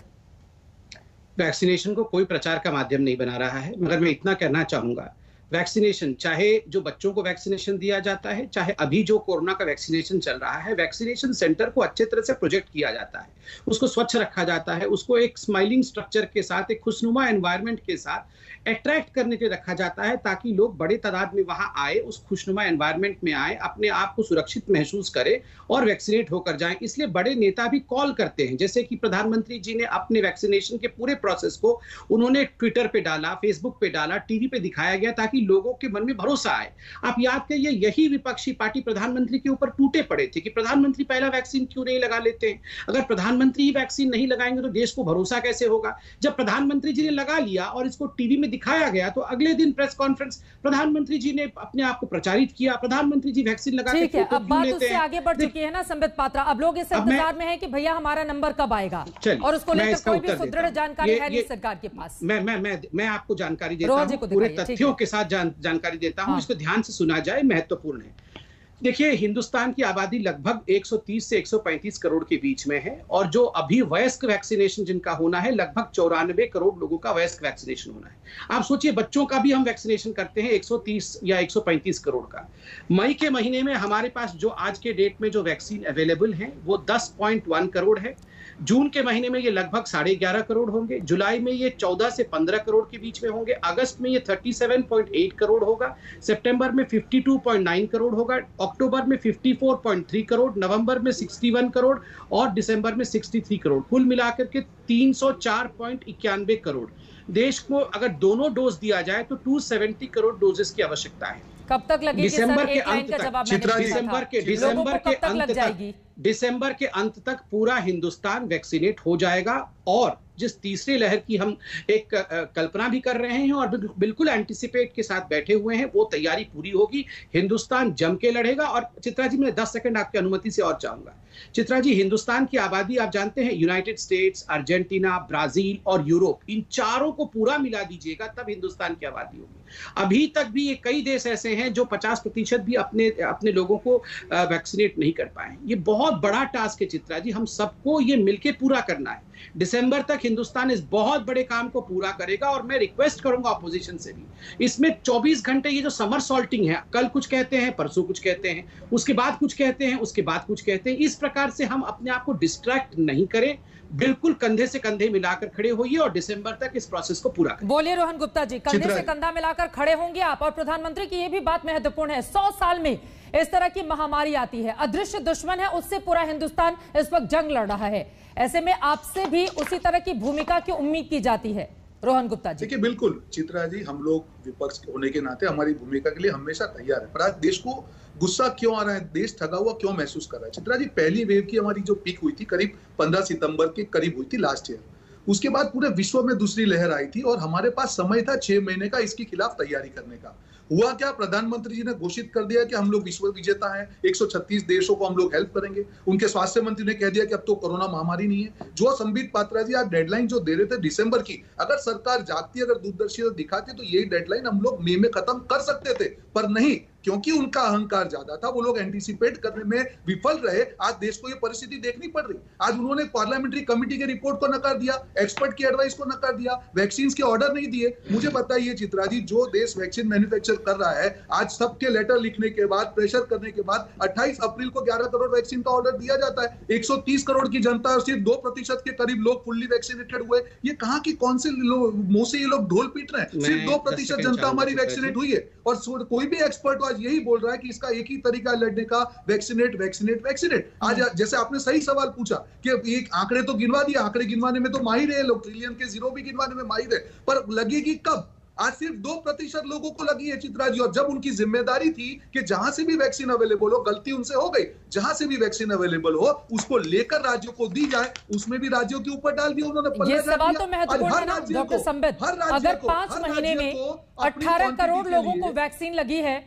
वैक्सीनेशन को कोई प्रचार का माध्यम नहीं बना रहा है, मगर मैं इतना कहना चाहूंगा, वैक्सीनेशन, चाहे जो बच्चों को वैक्सीनेशन दिया जाता है, चाहे अभी जो कोरोना का वैक्सीनेशन चल रहा है, वैक्सीनेशन सेंटर को अच्छे तरह से प्रोजेक्ट किया जाता है, उसको स्वच्छ रखा जाता है, उसको एक स्माइलिंग स्ट्रक्चर के साथ, एक खुशनुमा एनवायरनमेंट के साथ अट्रैक्ट करने के लिए रखा जाता है, ताकि लोग बड़े तादाद में वहां आए, उस खुशनुमा एनवायरनमेंट में आए, अपने आप को सुरक्षित महसूस करें और वैक्सीनेट होकर जाएं। इसलिए बड़े नेता भी कॉल करते हैं, जैसे कि प्रधानमंत्री जी ने अपने वैक्सीनेशन के पूरे प्रोसेस को उन्होंने ट्विटर पे डाला, फेसबुक पे डाला, टीवी पे दिखाया गया, ताकि लोगों के मन में भरोसा आए। आप याद करिए, यही विपक्षी पार्टी प्रधानमंत्री के ऊपर टूटे पड़े थे कि प्रधानमंत्री पहला वैक्सीन क्यों नहीं लगा लेते हैं। अगर प्रधानमंत्री ही वैक्सीन नहीं लगाएंगे तो देश को भरोसा कैसे होगा? जब प्रधानमंत्री जी ने लगा लिया और इसको टीवी में दिखाया गया, तो अगले दिन प्रेस कॉन्फ्रेंस प्रधानमंत्री जी ने अपने आप को प्रचारित किया, प्रधानमंत्री जी वैक्सीन लगा के फोटो क्यों लेते हैं? आगे बढ़ चुकी है ना संबित पात्रा, अब लोग इस इंतजार में हैं कि भैया हमारा नंबर कब आएगा, और उसको लेकर कोई भी सुदृढ़ जानकारी है नहीं सरकार के पास। मैं आपको जानकारी देता हूं, पूरे तथ्यों के साथ जानकारी देता हूं, इसको ध्यान से सुना जाए, महत्वपूर्ण है। देखिए, हिंदुस्तान की आबादी लगभग 130 से 135 करोड़ के बीच में है, और जो अभी वयस्क वैक्सीनेशन जिनका होना है, लगभग 94 करोड़ लोगों का वयस्क वैक्सीनेशन होना है। आप सोचिए, बच्चों का भी हम वैक्सीनेशन करते हैं 130 या 135 करोड़ का। मई के महीने में हमारे पास जो आज के डेट में जो वैक्सीन अवेलेबल है वो 10.1 करोड़ है। जून के महीने में ये लगभग 11.5 करोड़ होंगे, जुलाई में ये 14 से 15 करोड़ के बीच में होंगे, अगस्त में ये 37.8 करोड़ होगा, सितंबर में 52.9 करोड़ होगा, अक्टूबर में 54.3 करोड़, नवंबर में 61 करोड़ और दिसंबर में 63 करोड़, कुल मिलाकर के 304.91 करोड़। देश को अगर दोनों डोज दिया जाए तो 270 करोड़ डोजेस की आवश्यकता है। कब तक लगेगी दिसंबर सर? के एक लाइन अंत का तक, जवाब दिसंबर के अंत तक पूरा हिंदुस्तान वैक्सीनेट हो जाएगा। और जिस तीसरी लहर की हम एक कल्पना भी कर रहे हैं और बिल्कुल एंटिसिपेट के साथ बैठे हुए हैं, वो तैयारी पूरी होगी, हिंदुस्तान जम के लड़ेगा। और चित्रा जी, मैं 10 सेकंड आपकी अनुमति से और चाहूंगा। चित्रा जी, हिंदुस्तान की आबादी आप जानते हैं, यूनाइटेड स्टेट्स, अर्जेंटीना, ब्राजील और यूरोप, इन चारों को पूरा मिला दीजिएगा तब हिंदुस्तान की आबादी होगी। अभी तक भी ये कई देश ऐसे हैं जो 50% भी अपने लोगों को वैक्सीनेट नहीं कर पाए। ये बहुत बड़ा टास्क है चित्रा जी, हम सबको ये मिलके पूरा करना है। दिसंबर तक हिंदुस्तान इस बहुत बड़े काम को पूरा करेगा। और मैं रिक्वेस्ट करूंगा ऑपोजिशन से भी, इसमें 24 घंटे ये जो समर सॉल्टिंग है, कल कुछ कहते हैं, परसों कुछ कहते हैं, उसके बाद कुछ कहते हैं, उसके बाद कुछ कहते हैं, इस प्रकार से हम अपने आप को डिस्ट्रैक्ट नहीं करें। बिल्कुल कंधे से कंधे मिलाकर खड़े होइए और दिसंबर तक इस प्रोसेस को पूरा करें। बोलिए रोहन गुप्ता जी, कंधे से कंधा मिलाकर खड़े होंगे आप? और प्रधानमंत्री की यह भी बात महत्वपूर्ण है, 100 साल में इस तरह की महामारी आती है, अदृश्य दुश्मन है, उससे पूरा हिंदुस्तान इस वक्त जंग लड़ रहा है। ऐसे में आपसे भी उसी तरह की भूमिका की उम्मीद की जाती है। रोहन गुप्ता जी। देखिए, बिल्कुल चित्रा जी, हम लोग विपक्ष होने के नाते हमारी भूमिका के लिए हमेशा तैयार है। पर आज देश को गुस्सा क्यों आ रहा है, देश ठगा हुआ क्यों महसूस कर रहा है? चित्रा जी, पहली वेव की हमारी जो पीक हुई थी करीब 15 सितंबर के करीब हुई थी लास्ट ईयर। उसके बाद पूरे विश्व में दूसरी लहर आई थी और हमारे पास समय था 6 महीने का इसके खिलाफ तैयारी करने का। हुआ क्या, प्रधानमंत्री जी ने घोषित कर दिया कि हम लोग विश्व विजेता हैं, 136 देशों को हम लोग हेल्प करेंगे। उनके स्वास्थ्य मंत्री ने कह दिया कि अब तो कोरोना महामारी नहीं है। जो संबित पात्रा जी आप डेडलाइन जो दे रहे थे दिसंबर की, अगर सरकार जागती, अगर दूरदर्शिता दिखाती तो यही डेडलाइन हम लोग मई में खत्म कर सकते थे, पर नहीं, क्योंकि उनका अहंकार ज्यादा था, वो लोग एंटीसिपेट करने में विफल रहे। आज देश को ये परिस्थिति देखनी पड़ रही। आज उन्होंने पार्लियामेंट्री कमेटी के रिपोर्ट को नकार दिया, एक्सपर्ट की एडवाइस को नकार दिया, वैक्सीन के ऑर्डर नहीं दिए। मुझे बताइए चित्रा जी, जो देश वैक्सीन मैन्युफैक्चर कर रहा है, आज सबके लेटर लिखने के बाद, प्रेशर करने के बाद 28 अप्रैल को 11 करोड़ वैक्सीन का ऑर्डर दिया जाता है। 130 करोड़ की जनता और सिर्फ 2% के करीब लोग फुल्ली वैक्सीनेटेड हुए। ये कहां की कौन से मुंह से ये लोग ढोल पीट रहे हैं? सिर्फ 2% जनता हमारी वैक्सीनेट हुई है। और कोई भी एक्सपर्ट आज यही बोल रहा है कि इसका एक ही तरीका लड़ने का, वैक्सीनेट वैक्सीनेट वैक्सीनेट। आज जैसे आपने सही सवाल पूछा कि एक आंकड़े तो गिनवा दिया, आंकड़े गिनवाने में तो माहिर है लोग, ट्रिलियन के जीरो भी गिनवाने में माहिर है, पर लगेगी कब? आज सिर्फ 2% लोगों को लगी है चित्रा जी। और जब उनकी जिम्मेदारी थी कि जहां से भी वैक्सीन अवेलेबल हो, गलती उनसे हो गई, जहां से भी वैक्सीन अवेलेबल हो उसको लेकर राज्यों को दी जाए, उसमें भी राज्यों के ऊपर डाल दिया उन्होंने। ये सवाल तो महत्वपूर्ण है ना डॉक्टर संबित, अगर 5 महीने में 18 करोड़ लोगों को वैक्सीन लगी है,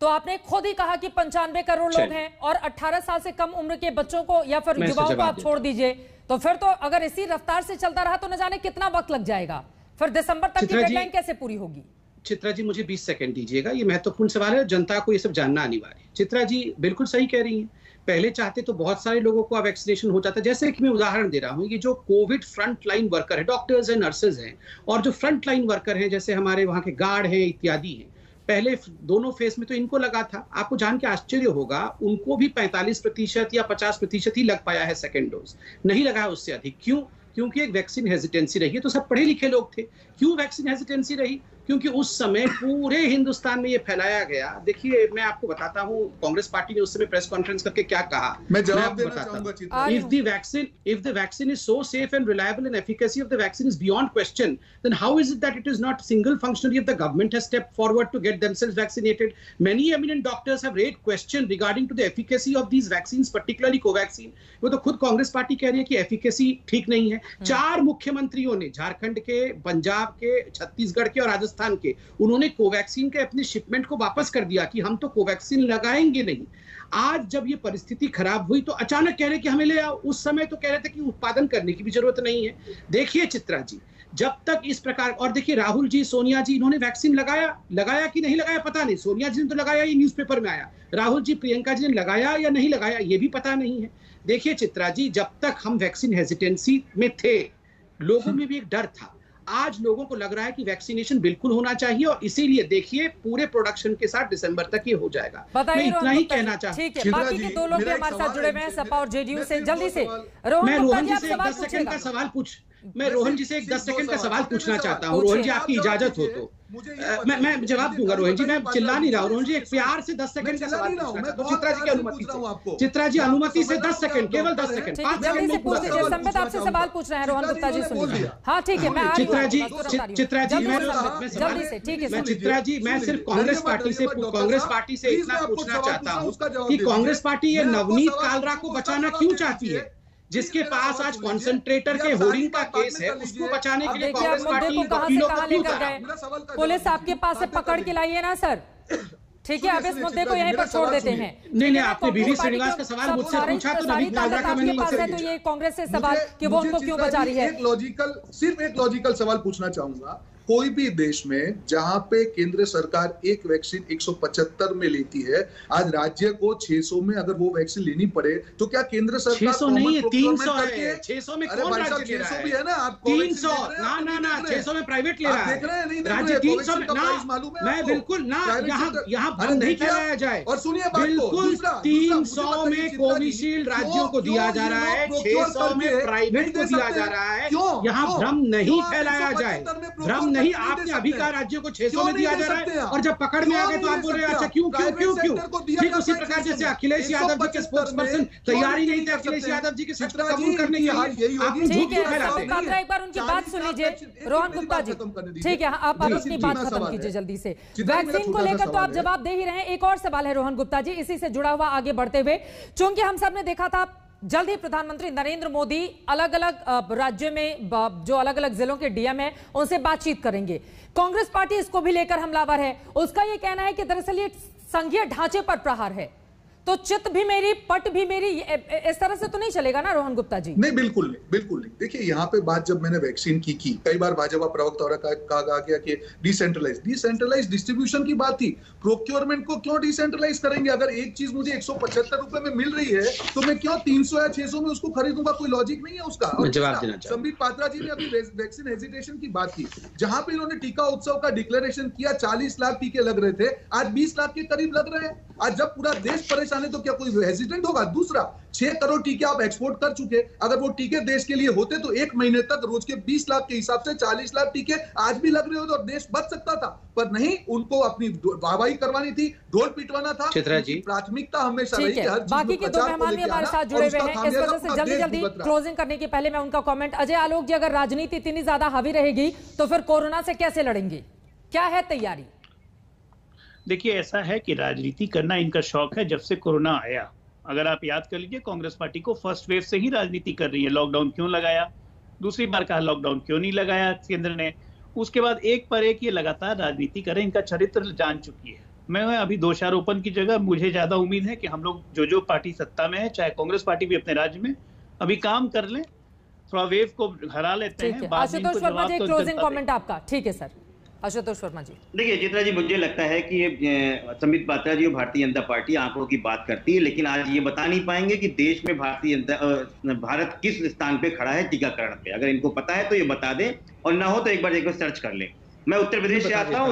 तो आपने खुद ही कहा कि 95 करोड़ लोग हैं, और 18 साल से कम उम्र के बच्चों को या फिर युवाओं को आप छोड़ दीजिए, तो फिर तो अगर इसी रफ्तार से चलता रहा तो न जाने कितना वक्त लग जाएगा, फिर दिसंबर तक की डेडलाइन कैसे पूरी होगी? चित्रा जी, मुझे 20 सेकंड दीजिएगा, ये महत्वपूर्ण सवाल है, जनता को ये सब जानना अनिवार्य है। चित्रा जी बिल्कुल सही कह रही हैं, पहले चाहते तो बहुत सारे लोगों को वैक्सीनेशन हो जाता। जैसे कि मैं उदाहरण दे रहा हूँ, ये जो कोविड फ्रंट लाइन वर्कर है, डॉक्टर्स हैं, नर्सेज हैं, और जो फ्रंट लाइन वर्कर हैं, जैसे हमारे वहाँ के गार्ड हैं इत्यादि हैं, पहले दोनों फेज में तो इनको लगा था। आपको जान के आश्चर्य होगा, उनको भी 45% या 50% ही लग पाया है सेकेंड डोज, नहीं लगा है उससे अधिक। क्यों? क्योंकि एक वैक्सीन हेजिटेंसी रही है। तो सब पढ़े लिखे लोग थे। क्यों वैक्सीन हेजिटेंसी रही? क्योंकि उस समय पूरे हिंदुस्तान में ये फैलाया गया। देखिए, मैं आपको बताता हूँ, कांग्रेस पार्टी ने उस समय प्रेस कॉन्फ्रेंस करके क्या कहा, मैं जवाब देना चाहूंगा। If the vaccine is so safe and reliable and efficacy of the vaccine is beyond question, then how is it that it is not single functionary of the government has stepped forward to get themselves vaccinated? Many eminent doctors have raised question regarding to the efficacy of these vaccines, particularly Covaxin. वो तो खुद Congress party कह रही है कि efficacy ठीक नहीं है। 4 मुख्यमंत्रियों ने, झारखंड के, पंजाब के, छत्तीसगढ़ के और राजस्थान के, उन्होंने कोवैक्सीन के अपने शिपमेंट को वापस कर दिया कि हम तो कोवैक्सीन लगाएंगे नहीं। आज जब ये परिस्थिति खराब हुई तो अचानक कह रहे कि हमें ले आओ। उस समय तो कह रहे थे कि उत्पादन करने की भी जरूरत नहीं है। देखिए चित्रा जी, जब तक इस प्रकार, और देखिए राहुल जी, सोनिया जी, इन्होंने वैक्सीन लगाया कि नहीं लगाया पता नहीं। सोनिया जी ने तो लगाया, ये न्यूज़पेपर में आया। राहुल जी, प्रियंका जी ने लगाया या नहीं लगाया ये भी पता नहीं है। देखिए चित्रा जी, जब तक हम वैक्सीन हेजिटेंसी में थे, लोगों में भी एक डर था। आज लोगों को लग रहा है कि वैक्सीनेशन बिल्कुल होना चाहिए, और इसीलिए देखिए पूरे प्रोडक्शन के साथ दिसंबर तक ये हो जाएगा। मैं इतना ही कहना चाहता हूँ। ठीक है, बाकी के दो लोग भी हमारे साथ जुड़े हुए हैं, सपा और जेडीयू से। जल्दी से मैं रोहन जी से 10 सेकंड का सवाल मैं रोहन जी से एक 10 सेकंड का सवाल पूछना चाहता हूँ। रोहन जी, आपकी इजाजत हो तो मैं जवाब दूंगा। रोहन जी, मैं चिल्ला नहीं रहा हूँ। रोहन जी, एक प्यार से 10 सेकंड का सवाल पूछना चाहता हूँ, चित्रा जी की अनुमति से। चित्रा जी, अनुमति से 10 सेकंड, केवल 10 सेकंड, 5 सेकंड में पूछ लीजिए। संबित, आपसे सवाल पूछ रहे हैं रोहन गुप्ता जी, सुनिए। हाँ ठीक है, मैं चित्रा जी, मैं ठीक है चित्रा जी, मैं सिर्फ कांग्रेस पार्टी से इतना पूछना चाहता हूँ कि कांग्रेस पार्टी ये नवनीत कालरा को बचाना क्यों चाहती है, जिसके पास आज कॉन्सेंट्रेटर के होर्डिंग का केस है, उसको बचाने के लिए कांग्रेस पार्टी वकीलों को क्यों गए? पुलिस आपके पास से पकड़ के लाई है ना सर? ठीक है, अब इस मुद्दे को यहीं पर छोड़ देते हैं। नहीं, आपने बीवी श्रीनिवास का सवाल मुझसे पूछा तो नवनीत कालरा का मैंने पास है, तो ये कांग्रेस से सवाल कि वो उनको क्यों बचा रही है। सिर्फ एक लॉजिकल सवाल पूछना चाहूंगा। कोई भी देश में जहां पे केंद्र सरकार एक वैक्सीन 175 में लेती है, आज राज्य को 600 में अगर वो वैक्सीन लेनी पड़े तो क्या केंद्र सरकार 600 नहीं है, 300 है। 600 में कौन राज्य ले रहा है? भी है ना, आप 300 ना 600 में प्राइवेट ले रहा है। देख रहे हैं, नहीं राज्य 300 में ना, मैं बिल्कुल ना, यहाँ बंद नहीं कराया जाए। और सुनिए, बिल्कुल 300 में कोविशील्ड राज्यों को दिया जा रहा है, 600 में प्राइवेट को दिया जा रहा है। यहाँ भ्रम नहीं फैलाया जाए, भ्रम नहीं। आपने अभी कहा राज्यों को 600 में दिया जा रहा है, और जब पकड़ में आ गए तो आप बोल रहे हैं अच्छा क्यों। ठीक उसी प्रकार जैसे अखिलेश यादव जी के स्पोर्ट्स पर्सन तैयारी नहीं थे अखिलेश यादव जी के शिक्षा कबूल करने के लिए, आप झूठ क्यों फैलाते हैं? एक बार उनकी बात सुन लीजिए रोहन गुप्ता जी। ठीक है, आप अपनी बात खत्म कीजिए जल्दी से। वैक्सीन को लेकर तो आप जवाब दे ही रहे हैं। एक और सवाल है रोहन गुप्ता जी, इसी से जुड़ा हुआ आगे बढ़ते हुए, चूंकि हम सब ने देखा था जल्द ही प्रधानमंत्री नरेंद्र मोदी अलग अलग राज्यों में जो अलग अलग जिलों के डीएम हैं उनसे बातचीत करेंगे। कांग्रेस पार्टी इसको भी लेकर हमलावर है। उसका यह कहना है कि दरअसल ये संघीय ढांचे पर प्रहार है, तो चित भी मेरी पट भी मेरी, इस तरह से तो नहीं चलेगा ना रोहन गुप्ता जी? नहीं, बिल्कुल नहीं। देखिए, यहाँ पे बात जब मैंने वैक्सीन की कई बार भाजपा प्रवक्ता कहा गया कि डिसेंट्रलाइज डिस्ट्रीब्यूशन की बात थी। प्रोक्योरमेंट को क्यों डिसेंट्रलाइज करेंगे? अगर एक चीज मुझे 175 रुपए में मिल रही है तो मैं क्यों 300 या 600 में उसको खरीदूंगा? कोई लॉजिक नहीं है उसका। संबित पात्रा जी ने अभी वैक्सीन हेजिटेशन की बात की, जहां पे इन्होंने टीका उत्सव का डिक्लेरेशन किया, 40 लाख टीके लग रहे थे, आज 20 लाख के करीब लग रहे हैं। आज जब पूरा देश परेशान है तो क्या कोई हेजिटेंट होगा? दूसरा, 6 करोड़ टीके आप एक्सपोर्ट कर चुके, अगर वो टीके देश के लिए होते तो 1 महीने तक रोज के 20 लाख के हिसाब से 40 लाख टीके आज भी लग रहे होते और देश बच सकता था। पर नहीं, उनको अपनी वाहवाही करवानी थी, ढोल पिटवाना था। चित्रा जी, प्राथमिकता हमेशा रही कि हर चीज बाकी के दो मेहमान भी हमारे साथ जुड़े हुए हैं, इस वजह से जल्दी क्लोजिंग करने के पहले मैं उनका कमेंट। अजय आलोक जी, अगर राजनीति इतनी ज्यादा हावी रहेगी तो फिर कोरोना से कैसे लड़ेंगे? क्या है तैयारी? देखिए, ऐसा है कि राजनीति करना इनका शौक है जब से कोरोना आया। अगर आप याद कर लीजिए, कांग्रेस पार्टी को फर्स्ट वेव से ही राजनीति कर रही है। लॉकडाउन क्यों लगाया, दूसरी बार कहा लॉकडाउन क्यों नहीं लगाया केंद्र ने, उसके बाद एक पर एक ये लगातार राजनीति करें, इनका चरित्र जान चुकी है। मैं अभी दोषारोपण की जगह मुझे ज्यादा उम्मीद है कि हम लोग जो पार्टी सत्ता में है, चाहे कांग्रेस पार्टी भी अपने राज्य में, अभी काम कर लें, थोड़ा वेव को हरा लेते हैं। आशुतोष वर्मा जी, क्लोजिंग कमेंट आपका। ठीक है सर, आशुतोष वर्मा जी। देखिए चित्रा जी, मुझे लगता है कि संबित पात्रा जी और भारतीय जनता पार्टी आंकड़ों की बात करती है, लेकिन आज ये बता नहीं पाएंगे कि देश में भारत किस स्थान पे खड़ा है टीकाकरण पे। अगर इनको पता है तो ये बता दें, और ना हो तो एक बार सर्च कर लें। मैं उत्तर प्रदेश से आता हूँ,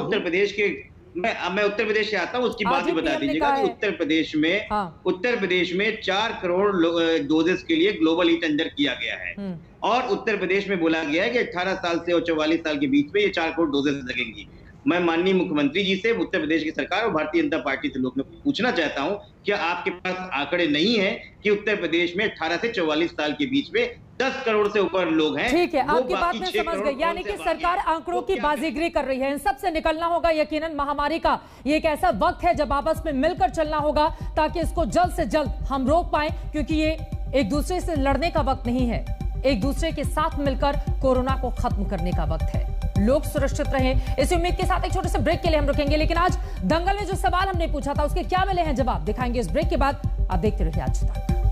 मैं उत्तर प्रदेश से आता हूँ, उसकी बात भी बता दीजिएगा कि उत्तर प्रदेश में 4 करोड़ डोजेस के लिए ग्लोबल ई टेंडर किया गया है, और उत्तर प्रदेश में बोला गया है कि 18 साल से और 44 साल के बीच में ये 4 करोड़ डोजेस लगेंगी। मैं माननीय मुख्यमंत्री जी से, उत्तर प्रदेश की सरकार और भारतीय जनता पार्टी से लोग पूछना चाहता हूं, क्या आपके पास आंकड़े नहीं है कि उत्तर प्रदेश में 18 से 44 साल के बीच में 10 करोड़ से ऊपर लोग हैं? ठीक है, आपकी बात में समझ गई। यानी कि सरकार आंकड़ों की बाजीगरी कर रही है। इन सब से निकलना होगा। यकीनन महामारी का ये एक ऐसा वक्त है जब आपस में मिलकर चलना होगा ताकि इसको जल्द से जल्द हम रोक पाए, क्योंकि ये एक दूसरे से लड़ने का वक्त नहीं है, एक दूसरे के साथ मिलकर कोरोना को खत्म करने का वक्त है। लोग सुरक्षित रहें, इस उम्मीद के साथ एक छोटे से ब्रेक के लिए हम रुकेंगे। लेकिन आज दंगल में जो सवाल हमने पूछा था उसके क्या मिले हैं जवाब, दिखाएंगे इस ब्रेक के बाद। आप देखते रहिए आज तक।